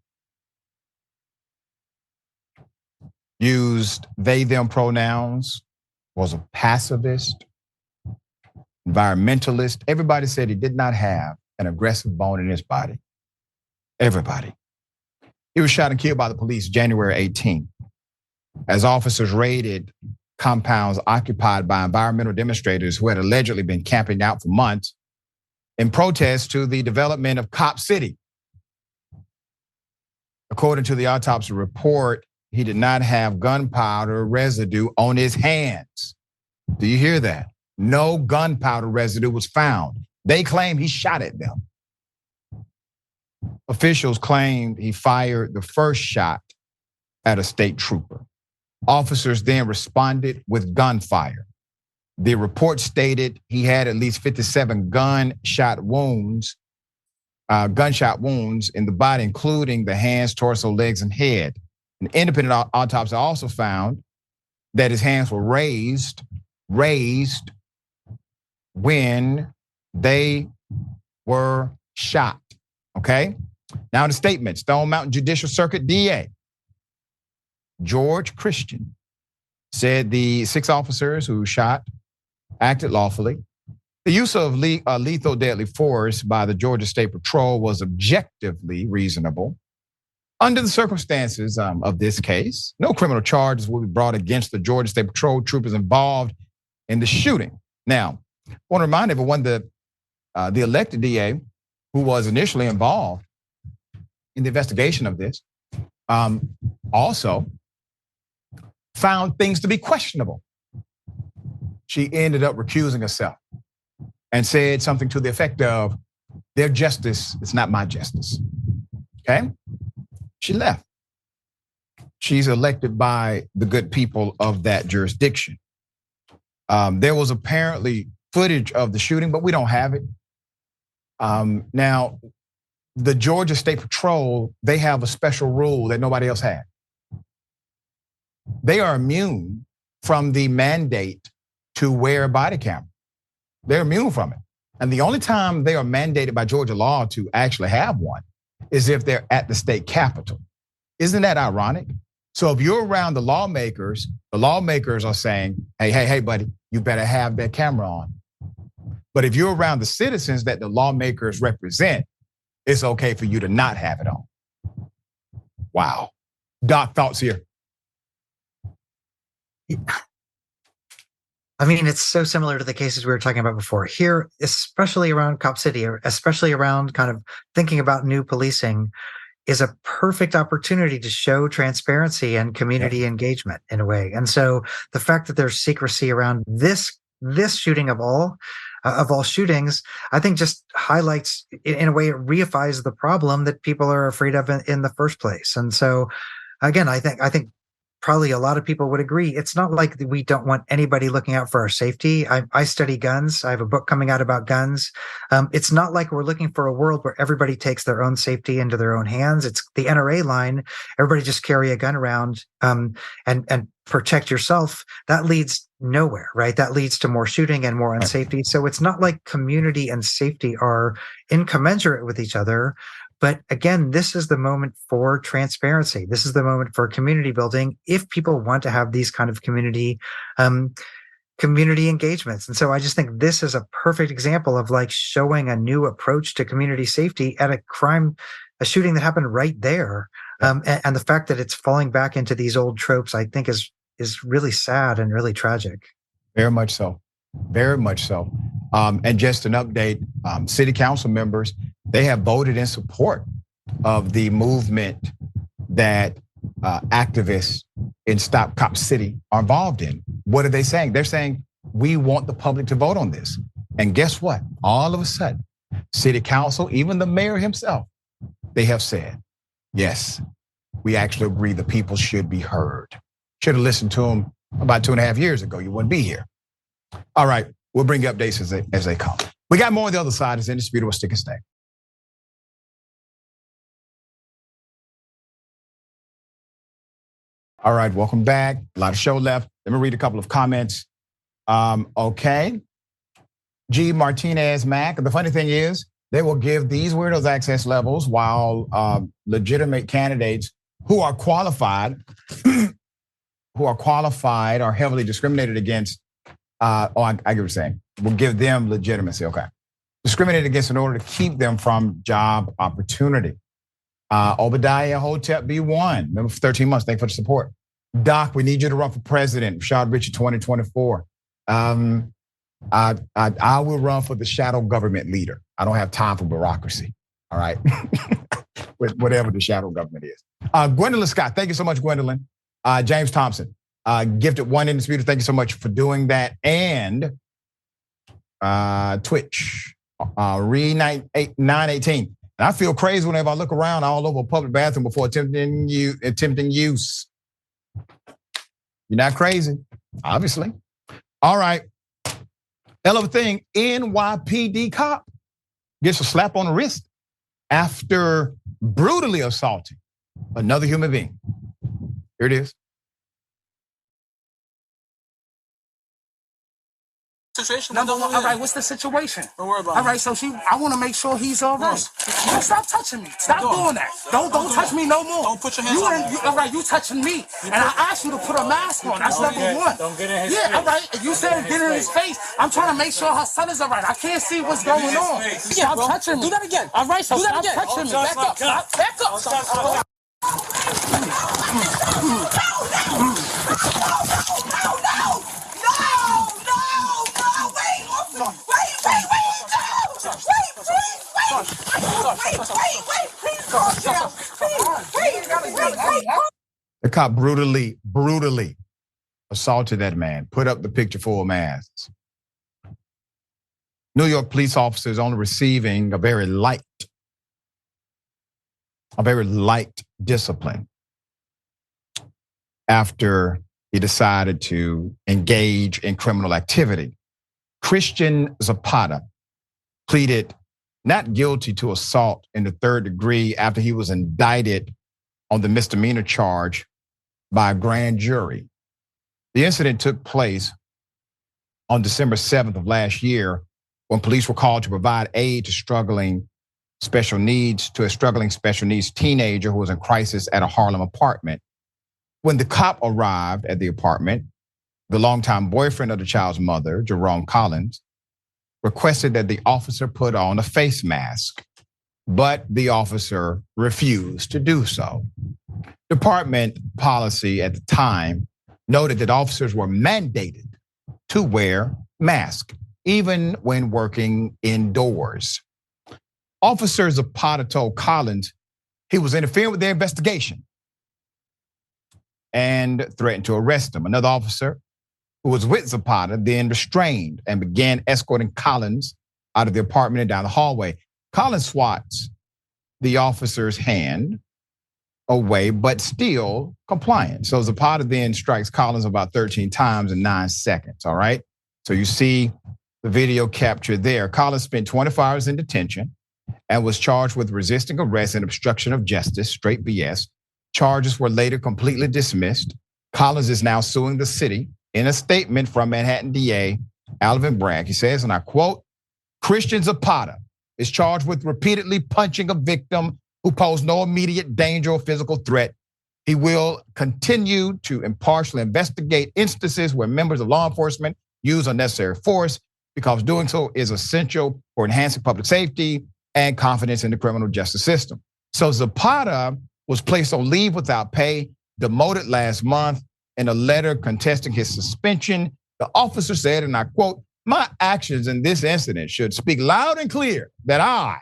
used they, them pronouns, was a pacifist, environmentalist. Everybody said he did not have an aggressive bone in his body. Everybody. He was shot and killed by the police January 18th as officers raided compounds occupied by environmental demonstrators who had allegedly been camping out for months in protest to the development of Cop City. According to the autopsy report, he did not have gunpowder residue on his hands. Do you hear that? No gunpowder residue was found. They claim he shot at them. Officials claimed he fired the first shot at a state trooper. Officers then responded with gunfire. The report stated he had at least 57 gunshot wounds in the body, including the hands, torso, legs, and head. An independent autopsy also found that his hands were raised when they were shot. Okay? Now the statement, Stone Mountain Judicial Circuit DA George Christian said the 6 officers who shot acted lawfully. The use of lethal deadly force by the Georgia State Patrol was objectively reasonable. Under the circumstances of this case, no criminal charges will be brought against the Georgia State Patrol troopers involved in the shooting. Now, I want to remind everyone that the elected DA, who was initially involved in the investigation of this, also found things to be questionable. She ended up recusing herself and said something to the effect of, their justice is not my justice. Okay? She left. She's elected by the good people of that jurisdiction. There was apparently footage of the shooting, but we don't have it. Now, the Georgia State Patrol, they have a special rule that nobody else had. They are immune from the mandate to wear a body camera. They're immune from it. And the only time they are mandated by Georgia law to actually have one is if they're at the state capitol. Isn't that ironic? So if you're around the lawmakers are saying, hey, buddy, you better have that camera on. But if you're around the citizens that the lawmakers represent, it's okay for you to not have it on. Wow. Doc, thoughts here?
I mean, it's so similar to the cases we were talking about before. Here, especially around Cop City, or especially around kind of thinking about new policing, is a perfect opportunity to show transparency and community engagement in a way. And so the fact that there's secrecy around this shooting of all shootings, I think just highlights, in a way, it reifies the problem that people are afraid of in the first place. And so, again, I think probably a lot of people would agree. It's not like we don't want anybody looking out for our safety. I study guns. I have a book coming out about guns. It's not like we're looking for a world where everybody takes their own safety into their own hands. It's the NRA line. Everybody just carry a gun around and protect yourself. That leads nowhere, right? That leads to more shooting and more unsafety. So it's not like community and safety are incommensurate with each other. But again, this is the moment for transparency. This is the moment for community building if people want to have these kind of community engagements. And so I just think this is a perfect example of like showing a new approach to community safety at a shooting that happened right there. And the fact that it's falling back into these old tropes, I think is really sad and really tragic.
Very much so. Very much so. And just an update, city council members, they have voted in support of the movement that activists in Stop Cop City are involved in. What are they saying? They're saying, we want the public to vote on this. And guess what? All of a sudden, city council, even the mayor himself, they have said, yes, we actually agree the people should be heard. Should have listened to them about 2.5 years ago. You wouldn't be here. All right, we'll bring you updates as they come. We got more on the other side. It's Indisputable. Stick and stay. All right, welcome back. A lot of show left. Let me read a couple of comments. Okay. G. Martinez Mac. The funny thing is, they will give these weirdos access levels while legitimate candidates who are qualified who are qualified are heavily discriminated against. I get what you're saying. We'll give them legitimacy. Okay. Discriminated against in order to keep them from job opportunity. Obadiah Hotep B1, member for 13 months. Thank you for the support. Doc, we need you to run for president. Rashad Richard 2024. I will run for the shadow government leader. I don't have time for bureaucracy. All right. With whatever the shadow government is. Gwendolyn Scott, thank you so much, Gwendolyn. James Thompson, gifted one Indisputed. Thank you so much for doing that. And Twitch, Re918. And I feel crazy whenever I look around all over a public bathroom before attempting use. You're not crazy, obviously. All right. Hell of a thing, NYPD cop gets a slap on the wrist after brutally assaulting another human being. Here it is.
Situation. Number one, all right, what's the situation? Don't worry about it. All right, so I want to make sure he's all right. No, stop touching me. Stop doing that. Don't touch me no more. Don't put your hands on me. All right, you touching me. And I asked you to put a mask on. That's number one. Don't get in his face. Yeah, all right. You said get in his face. I'm trying to make sure her son is all right. I can't see what's going on. Stop touching me. Do that again. All right, so stop touching me. Back up. Back up.
The cop brutally assaulted that man, put up the picture full of masks. New York police officers only receiving a very light discipline after he decided to engage in criminal activity. Christian Zapata pleaded not guilty to assault in the third degree after he was indicted on the misdemeanor charge by a grand jury. The incident took place on December 7th of last year when police were called to provide aid to a struggling special needs teenager who was in crisis at a Harlem apartment. When the cop arrived at the apartment, the longtime boyfriend of the child's mother, Jerome Collins, requested that the officer put on a face mask, but the officer refused to do so. Department policy at the time noted that officers were mandated to wear masks, even when working indoors. Officer Zapata told Collins he was interfering with their investigation and threatened to arrest him. Another officer who was with Zapata then restrained and began escorting Collins out of the apartment and down the hallway. Collins swats the officer's hand away, but still compliant. So Zapata then strikes Collins about 13 times in 9 seconds, all right? So you see the video captured there. Collins spent 24 hours in detention and was charged with resisting arrest and obstruction of justice, straight BS. Charges were later completely dismissed. Collins is now suing the city. In a statement from Manhattan DA Alvin Bragg, he says, and I quote, Christian Zapata is charged with repeatedly punching a victim who posed no immediate danger or physical threat. He will continue to impartially investigate instances where members of law enforcement use unnecessary force because doing so is essential for enhancing public safety and confidence in the criminal justice system. So Zapata was placed on leave without pay, demoted last month. In a letter contesting his suspension, the officer said, and I quote, my actions in this incident should speak loud and clear that I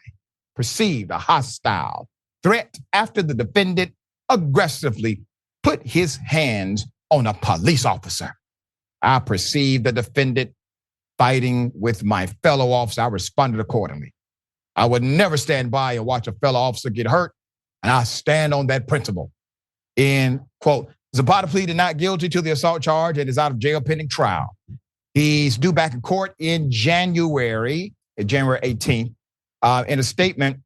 perceived a hostile threat after the defendant aggressively put his hands on a police officer. I perceived the defendant fighting with my fellow officer. I responded accordingly. I would never stand by and watch a fellow officer get hurt, and I stand on that principle. End quote. Zapata pleaded not guilty to the assault charge and is out of jail pending trial. He's due back in court in January 18th. In a statement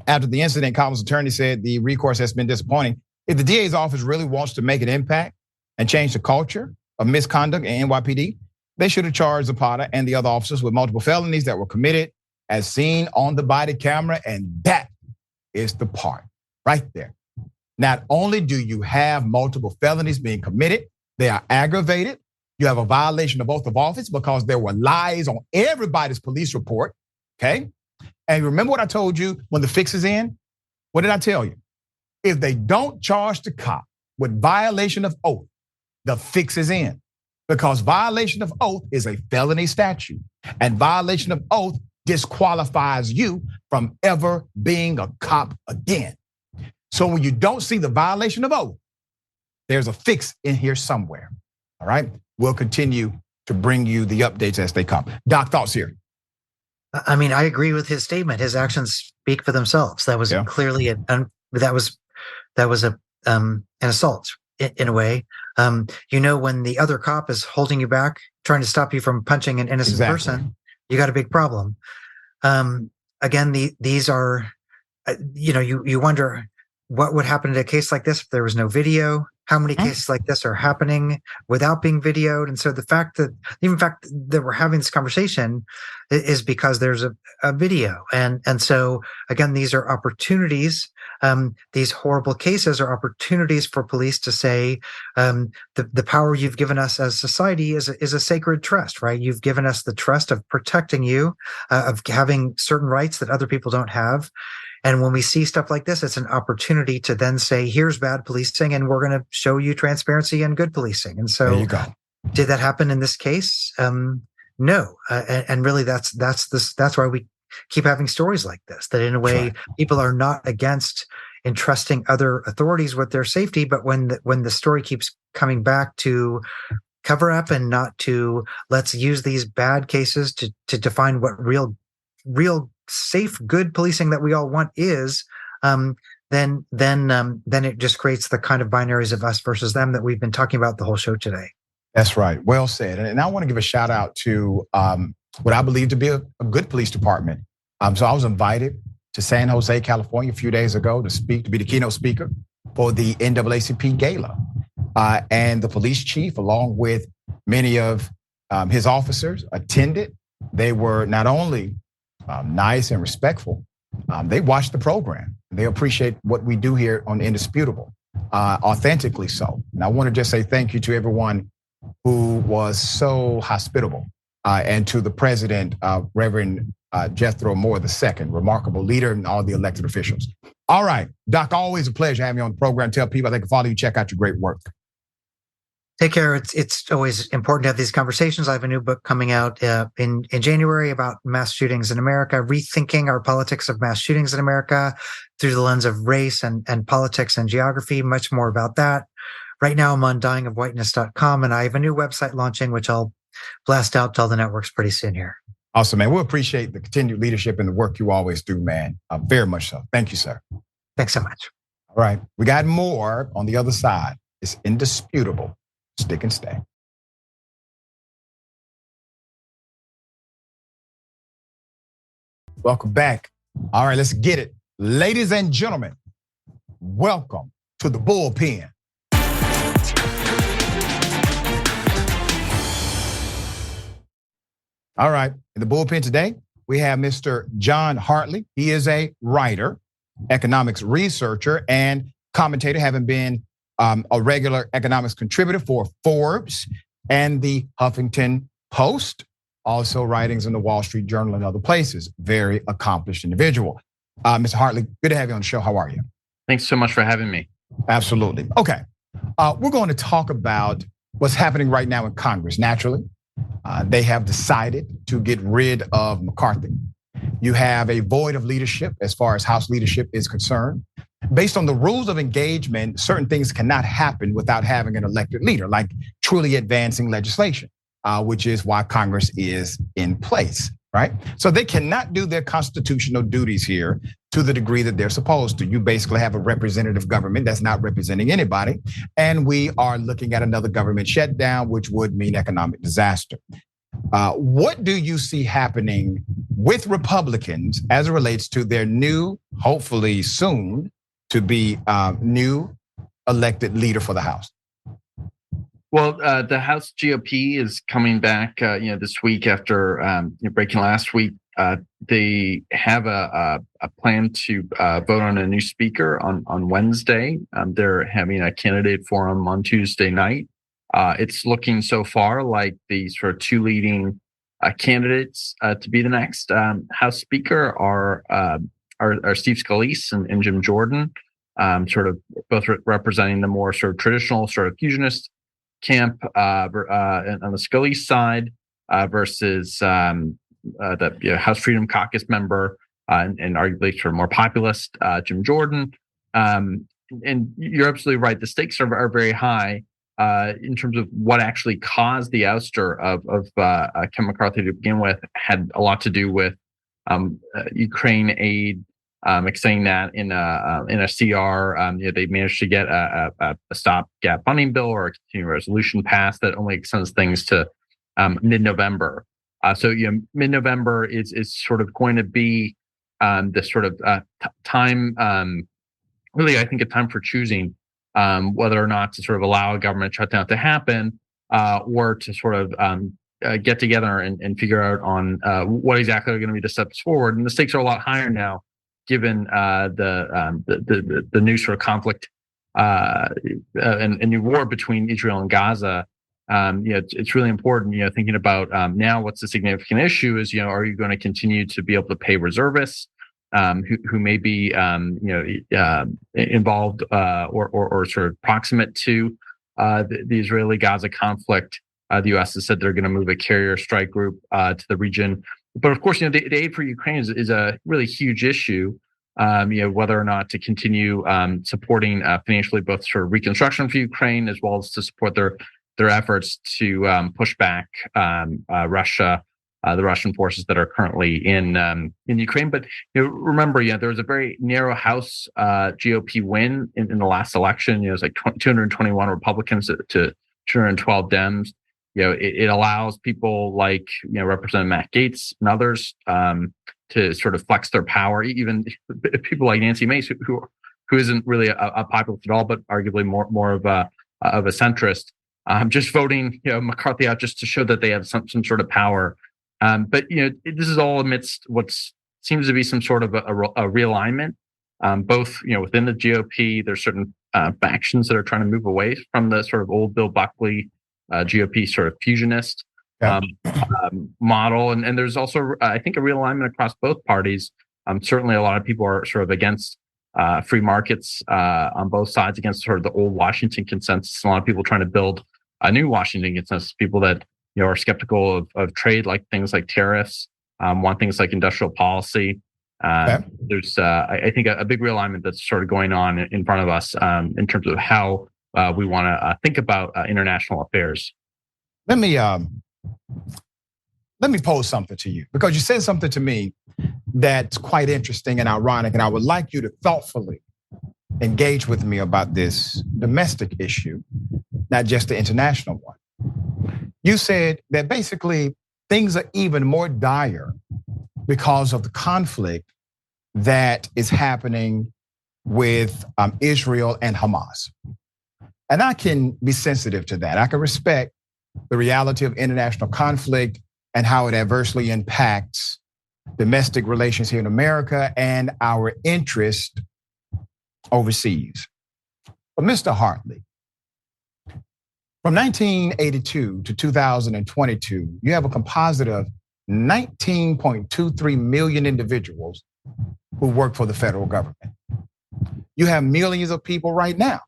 after the incident, Collins' attorney said the recourse has been disappointing. If the DA's office really wants to make an impact and change the culture of misconduct in NYPD, they should have charged Zapata and the other officers with multiple felonies that were committed as seen on the body camera. And that is the part right there. Not only do you have multiple felonies being committed, They are aggravated. You have a violation of oath of office because there were lies on everybody's police report, okay? And remember what I told you when the fix is in? What did I tell you? If they don't charge the cop with violation of oath, the fix is in. Because violation of oath is a felony statute. And violation of oath disqualifies you from ever being a cop again. So when you don't see the violation of oath, there's a fix in here somewhere, all right? We'll continue to bring you the updates as they come. Doc, thoughts here?
I mean, I agree with his statement. His actions speak for themselves. That was clearly that was an assault in a way. When the other cop is holding you back, trying to stop you from punching an innocent person, you got a big problem. Again, these are, you wonder what would happen in a case like this if there was no video. How many cases like this are happening without being videoed? And so the fact that we're having this conversation is because there's a video. And so again, these are opportunities. These horrible cases are opportunities for police to say, the power you've given us as society is a sacred trust, right? You've given us the trust of protecting you, of having certain rights that other people don't have. And when we see stuff like this, it's an opportunity to then say, here's bad policing, and we're going to show you transparency and good policing. And so,
there you go.
Did that happen in this case? No. And really, that's why we keep having stories like this, that in a way, people are not against entrusting other authorities with their safety. But when the story keeps coming back to cover up and not to let's use these bad cases to define what real safe, good policing that we all want is, then it just creates the kind of binaries of us versus them that we've been talking about the whole show today.
That's right. Well said. And I want to give a shout out to what I believe to be a good police department. So I was invited to San Jose, California a few days ago to be the keynote speaker for the NAACP Gala. And the police chief, along with many of his officers, attended. They were not only nice and respectful. They watch the program. They appreciate what we do here on Indisputable, authentically so. And I want to just say thank you to everyone who was so hospitable, and to the president, Reverend Jethro Moore II, remarkable leader, and all the elected officials. All right, Doc, always a pleasure having you on the program. Tell people they can follow you, check out your great work.
Take care. It's always important to have these conversations. I have a new book coming out in January about mass shootings in America, rethinking our politics of mass shootings in America through the lens of race and politics and geography. Much more about that. Right now, I'm on dyingofwhiteness.com, and I have a new website launching, which I'll blast out to all the networks pretty soon here.
Awesome, man. We appreciate the continued leadership and the work you always do, man. Very much so. Thank you, sir.
Thanks so much.
All right. We got more on the other side. It's indisputable. Stick and stay. Welcome back. All right, let's get it. Ladies and gentlemen, welcome to the bullpen. All right, in the bullpen today, we have Mr. John Hartley. He is a writer, economics researcher, and commentator, having been a regular economics contributor for Forbes and the Huffington Post, also writings in the Wall Street Journal and other places. Very accomplished individual. Mr. Hartley, good to have you on the show. How are you?
Thanks so much for having me.
Absolutely. Okay, we're going to talk about what's happening right now in Congress. Naturally, they have decided to get rid of McCarthy. You have a void of leadership as far as House leadership is concerned. Based on the rules of engagement, certain things cannot happen without having an elected leader, like truly advancing legislation, which is why Congress is in place, right? So they cannot do their constitutional duties here to the degree that they're supposed to. You basically have a representative government that's not representing anybody. And we are looking at another government shutdown, which would mean economic disaster. What do you see happening with Republicans as it relates to their new, hopefully soon to be new elected leader for the House?
Well, the House GOP is coming back, this week after breaking last week. They have a plan to vote on a new speaker on Wednesday. They're having a candidate forum on Tuesday night. It's looking so far like the sort of two leading candidates to be the next House Speaker are Steve Scalise and Jim Jordan, sort of both representing the more sort of traditional sort of fusionist camp on the Scalise side versus the House Freedom Caucus member and arguably sort of more populist Jim Jordan. And you're absolutely right. The stakes are very high in terms of what actually caused the ouster of Kevin McCarthy to begin with. Had a lot to do with Ukraine aid, saying that in a CR, they managed to get a stopgap funding bill or a continuing resolution passed that only extends things to mid-November. So mid-November is sort of going to be this sort of time. Really, I think a time for choosing whether or not to sort of allow a government shutdown to happen, or to sort of get together and figure out on what exactly are going to be the steps forward. And the stakes are a lot higher now, given the new sort of conflict and new war between Israel and Gaza. It's really important. Thinking about now, what's the significant issue is, are you going to continue to be able to pay reservists who may be involved or sort of proximate to the Israeli-Gaza conflict? The U.S. has said they're going to move a carrier strike group to the region. But of course, the aid for Ukraine is a really huge issue. Whether or not to continue supporting financially both sort of reconstruction for Ukraine, as well as to support their efforts to push back Russia, the Russian forces that are currently in Ukraine. But remember, there was a very narrow House GOP win in the last election. It was like 221 Republicans to 212 Dems. It allows people like Representative Matt Gaetz and others to sort of flex their power. Even people like Nancy Mace, who isn't really a populist at all, but arguably more of a centrist, just voting McCarthy out just to show that they have some sort of power. But this is all amidst what seems to be some sort of a realignment, both within the GOP. There's certain factions that are trying to move away from the sort of old Bill Buckley GOP sort of fusionist model, and there's also I think a realignment across both parties. Certainly, a lot of people are sort of against free markets on both sides, against sort of the old Washington consensus. A lot of people trying to build a new Washington consensus. People that are skeptical of trade, like things like tariffs, want things like industrial policy. There's I think a big realignment that's sort of going on in front of us in terms of how we want to think about international affairs.
Let me pose something to you, because you said something to me that's quite interesting and ironic, and I would like you to thoughtfully engage with me about this domestic issue, not just the international one. You said that basically things are even more dire because of the conflict that is happening with Israel and Hamas. And I can be sensitive to that. I can respect the reality of international conflict and how it adversely impacts domestic relations here in America and our interest overseas. But Mr. Hartley, from 1982 to 2022, you have a composite of 19.23 million individuals who work for the federal government. You have millions of people right now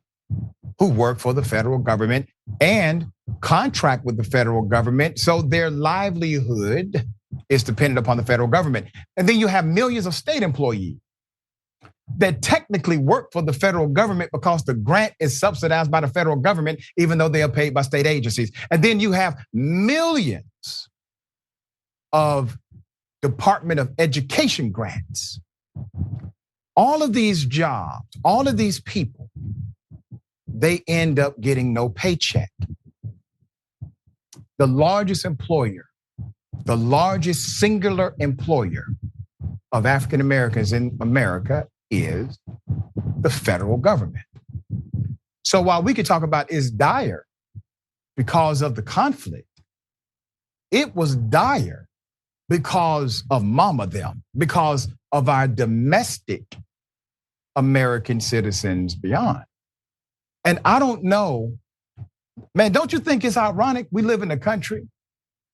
who work for the federal government and contract with the federal government, so their livelihood is dependent upon the federal government. And then you have millions of state employees that technically work for the federal government because the grant is subsidized by the federal government, even though they are paid by state agencies. And then you have millions of Department of Education grants. All of these jobs, all of these people, they end up getting no paycheck. The largest employer, the largest singular employer of African Americans in America is the federal government. So while we could talk about it's dire because of the conflict, it was dire because of mama them, because of our domestic American citizens beyond. And I don't know Man, don't you think it's ironic? We live in a country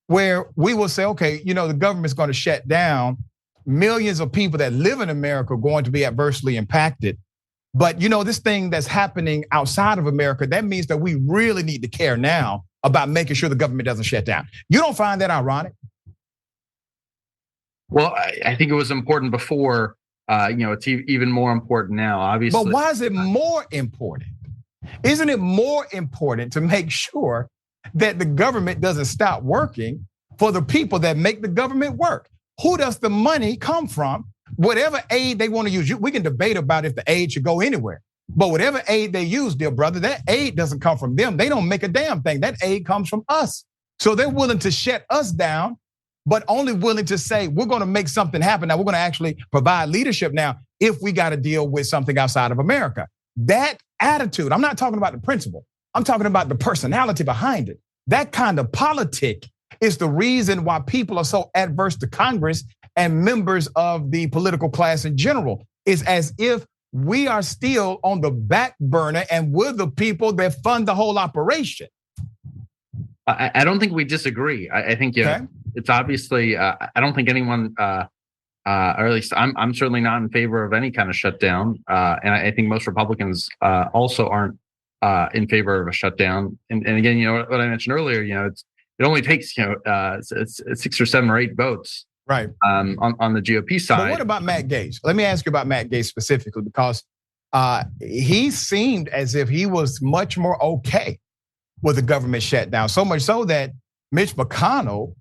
where we will say, okay, the government's going to shut down. Millions of people that live in America are going to be adversely impacted. But this thing that's happening outside of America, that means that we really need to care now about making sure the government doesn't shut down. You don't find that ironic?
Well, I think it was important before. It's even more important now, obviously.
But why is it more important? Isn't it more important to make sure that the government doesn't stop working for the people that make the government work? Who does the money come from? Whatever aid they want to use, we can debate about if the aid should go anywhere. But whatever aid they use, dear brother, that aid doesn't come from them. They don't make a damn thing. That aid comes from us. So they're willing to shut us down, but only willing to say, we're going to make something happen. Now we're going to actually provide leadership now if we got to deal with something outside of America. That attitude, I'm not talking about the principle. I'm talking about the personality behind it. That kind of politic is the reason why people are so adverse to Congress and members of the political class in general. It's as if we are still on the back burner and we're the people that fund the whole operation.
I don't think we disagree. I think it's obviously, I don't think anyone, or at least I'm certainly not in favor of any kind of shutdown. And I think most Republicans also aren't in favor of a shutdown. And again, what I mentioned earlier, it only takes, it's 6 or 7 or 8 votes.
Right.
On the GOP side.
But what about Matt Gaetz? Let me ask you about Matt Gaetz specifically, because he seemed as if he was much more okay with the government shutdown. So much so that Mitch McConnell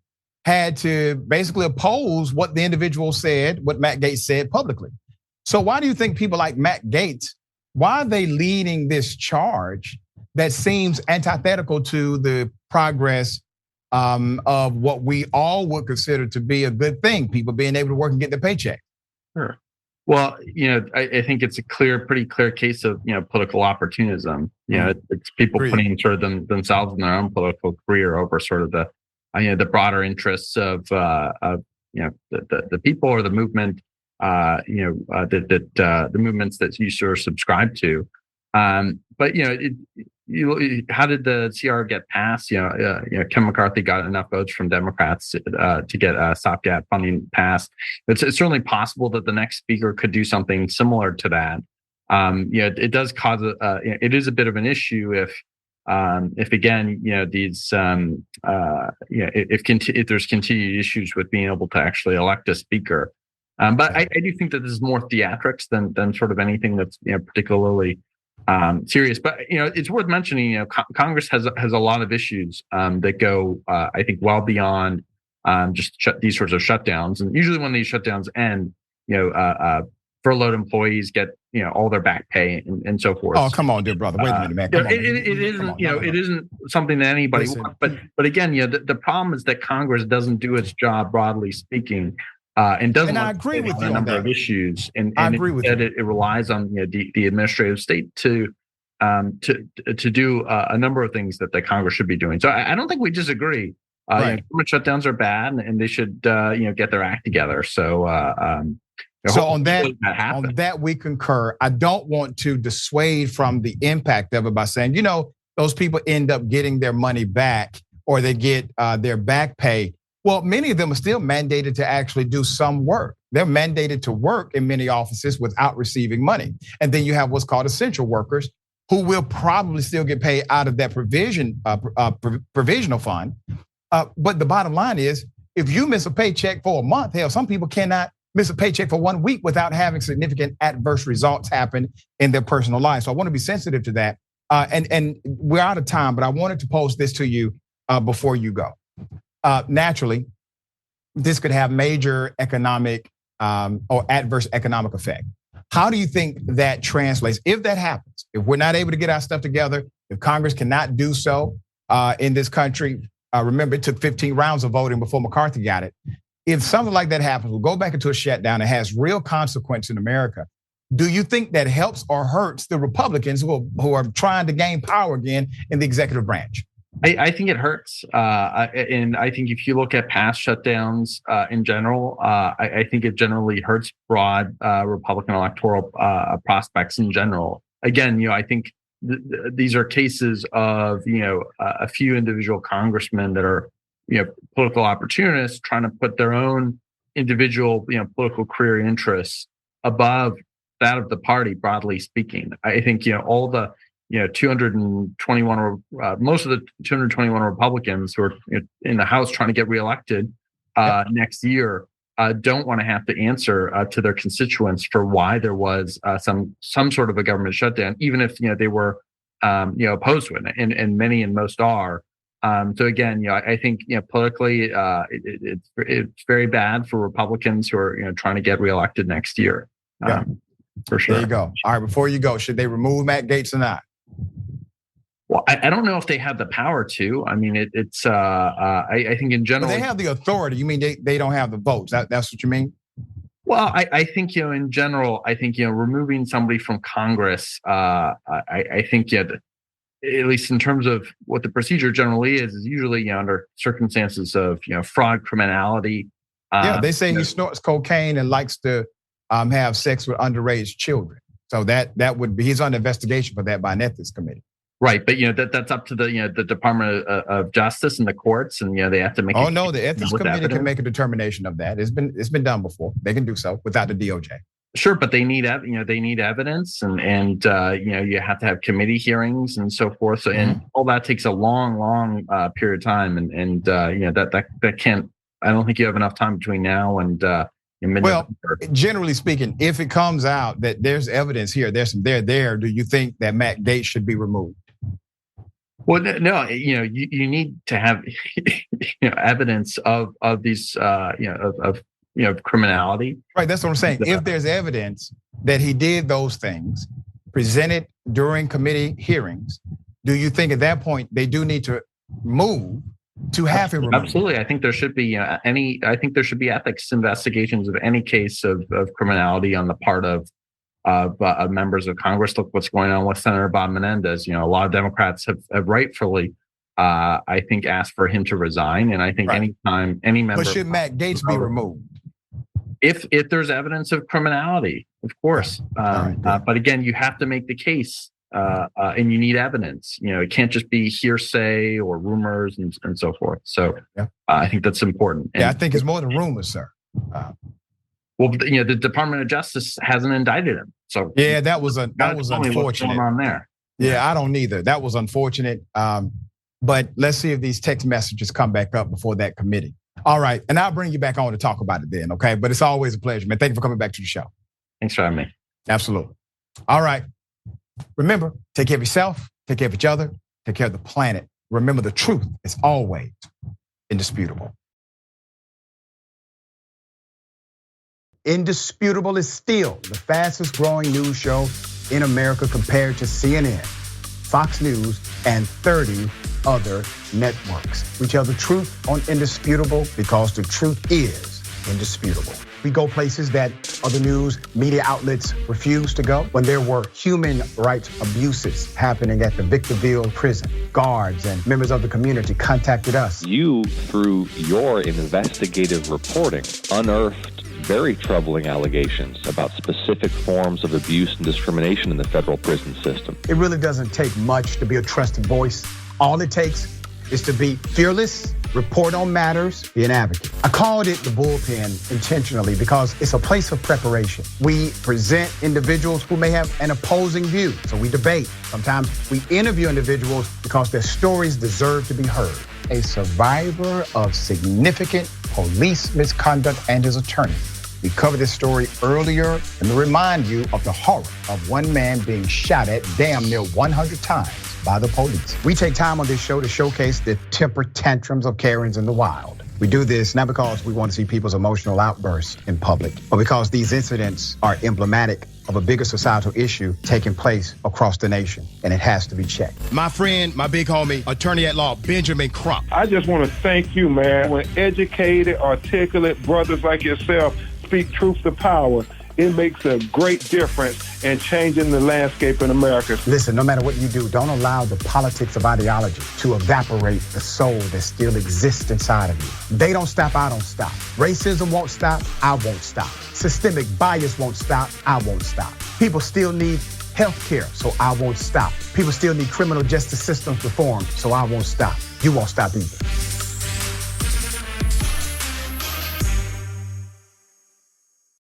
had to basically oppose what the individual said, what Matt Gaetz said publicly. So why do you think people like Matt Gaetz, why are they leading this charge that seems antithetical to the progress of what we all would consider to be a good thing, people being able to work and get their paycheck?
Sure. Well, I think it's a pretty clear case of, political opportunism. It's people putting sort of themselves in their own political career over sort of the broader interests of the people or the movement, the movements that you sort of subscribe to. But how did the CR get passed? Ken McCarthy got enough votes from Democrats to get stopgap funding passed. It's certainly possible that the next speaker could do something similar to that. It does cause it is a bit of an issue if again, these if there's continued issues with being able to actually elect a speaker. But I do think that this is more theatrics than sort of anything that's particularly serious. But it's worth mentioning. Congress has a lot of issues that go, I think, well beyond just these sorts of shutdowns. And usually, when these shutdowns end, furloughed employees get all their back pay and so forth.
Oh, come on, dear brother. Wait a minute, man.
It isn't something that anybody wants. But again, the problem is that Congress doesn't do its job, broadly speaking. And doesn't.
And I agree with you
on a number of issues, and I agree with you. It relies on the administrative state to do a number of things that the Congress should be doing. So I don't think we disagree. Government shutdowns are bad, and they should get their act together. So
on that we concur. I don't want to dissuade from the impact of it by saying those people end up getting their money back or they get their back pay. Well, many of them are still mandated to actually do some work. They're mandated to work in many offices without receiving money. And then you have what's called essential workers who will probably still get paid out of that provisional fund. But the bottom line is, if you miss a paycheck for a month, hell, some people cannot miss a paycheck for 1 week without having significant adverse results happen in their personal life. So I want to be sensitive to that. And we're out of time, but I wanted to pose this to you before you go. Naturally, this could have major economic or adverse economic effect. How do you think that translates? If that happens, if we're not able to get our stuff together, if Congress cannot do so in this country, remember it took 15 rounds of voting before McCarthy got it. If something like that happens, we'll go back into a shutdown and has real consequence in America. Do you think that helps or hurts the Republicans who are trying to gain power again in the executive branch?
I think it hurts. And I think if you look at past shutdowns in general, I think it generally hurts broad Republican electoral prospects in general. Again, I think these are cases of a few individual congressmen that are political opportunists trying to put their own individual political career interests above that of the party, broadly speaking. I think all the 221 most of the 221 Republicans who are in the House trying to get reelected next year don't want to have to answer to their constituents for why there was some sort of a government shutdown, even if they were opposed to it, and many and most are. So again, I think politically it's very bad for Republicans who are trying to get reelected next year. For sure.
There you go. All right, before you go, should they remove Matt Gaetz or not?
Well, I don't know if they have the power to. I mean, it's. I think in general,
but they have the authority. You mean they don't have the votes? That's what you mean?
Well, I think in general, I think removing somebody from Congress. I think at least in terms of what the procedure generally is usually under circumstances of fraud, criminality.
They say he snorts cocaine and likes to have sex with underage children. So that would be, he's under investigation for that by an ethics committee.
Right, but that's up to the Department of Justice and the courts, and they have to make.
Oh no, the ethics committee can make a determination of that. It's been done before. They can do so without the DOJ.
Sure, but they need evidence, and you have to have committee hearings and so forth. So and all that takes a long period of time, and that can't. I don't think you have enough time between now and. Well,
generally speaking, if it comes out that there's evidence here, there's some there, do you think that Matt Gaetz should be removed?
Well, no, you need to have evidence of these of criminality.
Right, that's what I'm saying. If there's evidence that he did those things presented during committee hearings, do you think at that point they do need to move to have him removed?
Absolutely, I think there should be I think there should be ethics investigations of any case of criminality on the part of members of Congress. Look what's going on with Senator Bob Menendez. A lot of Democrats have rightfully, I think, asked for him to resign. And I think anytime any member.
But should Matt Gaetz be removed?
If there's evidence of criminality, of course. But again, you have to make the case. And you need evidence. It can't just be hearsay or rumors and so forth. So I think that's important.
And I think it's more than rumors, sir.
Well, the Department of Justice hasn't indicted him. So
that was unfortunate.
What's going on there?
Yeah, I don't either. That was unfortunate. But let's see if these text messages come back up before that committee. All right, and I'll bring you back on to talk about it then. Okay, but it's always a pleasure, man. Thank you for coming back to the show.
Thanks for having me.
Absolutely. All right. Remember, take care of yourself, take care of each other, take care of the planet. Remember, the truth is always indisputable. Indisputable is still the fastest growing news show in America compared to CNN, Fox News, and 30 other networks. We tell the truth on Indisputable because the truth is indisputable. We go places that other news media outlets refuse to go. When there were human rights abuses happening at the Victorville prison, guards and members of the community contacted us.
You, through your investigative reporting, unearthed very troubling allegations about specific forms of abuse and discrimination in the federal prison system.
It really doesn't take much to be a trusted voice. All it takes is to be fearless, report on matters, be an advocate. I called it the bullpen intentionally because it's a place of preparation. We present individuals who may have an opposing view, so we debate. Sometimes we interview individuals because their stories deserve to be heard. A survivor of significant police misconduct and his attorney. We covered this story earlier and to remind you of the horror of one man being shot at damn near 100 times by the police. We take time on this show to showcase the temper tantrums of Karens in the wild. We do this not because we want to see people's emotional outbursts in public, but because these incidents are emblematic of a bigger societal issue taking place across the nation, and it has to be checked. My friend, my big homie, attorney at law, Benjamin Crump.
I just want to thank you, man. When educated, articulate brothers like yourself speak truth to power, it makes a great difference in changing the landscape in America.
Listen, no matter what you do, don't allow the politics of ideology to evaporate the soul that still exists inside of you. They don't stop, I don't stop. Racism won't stop, I won't stop. Systemic bias won't stop, I won't stop. People still need healthcare, so I won't stop. People still need criminal justice systems reformed, so I won't stop. You won't stop either.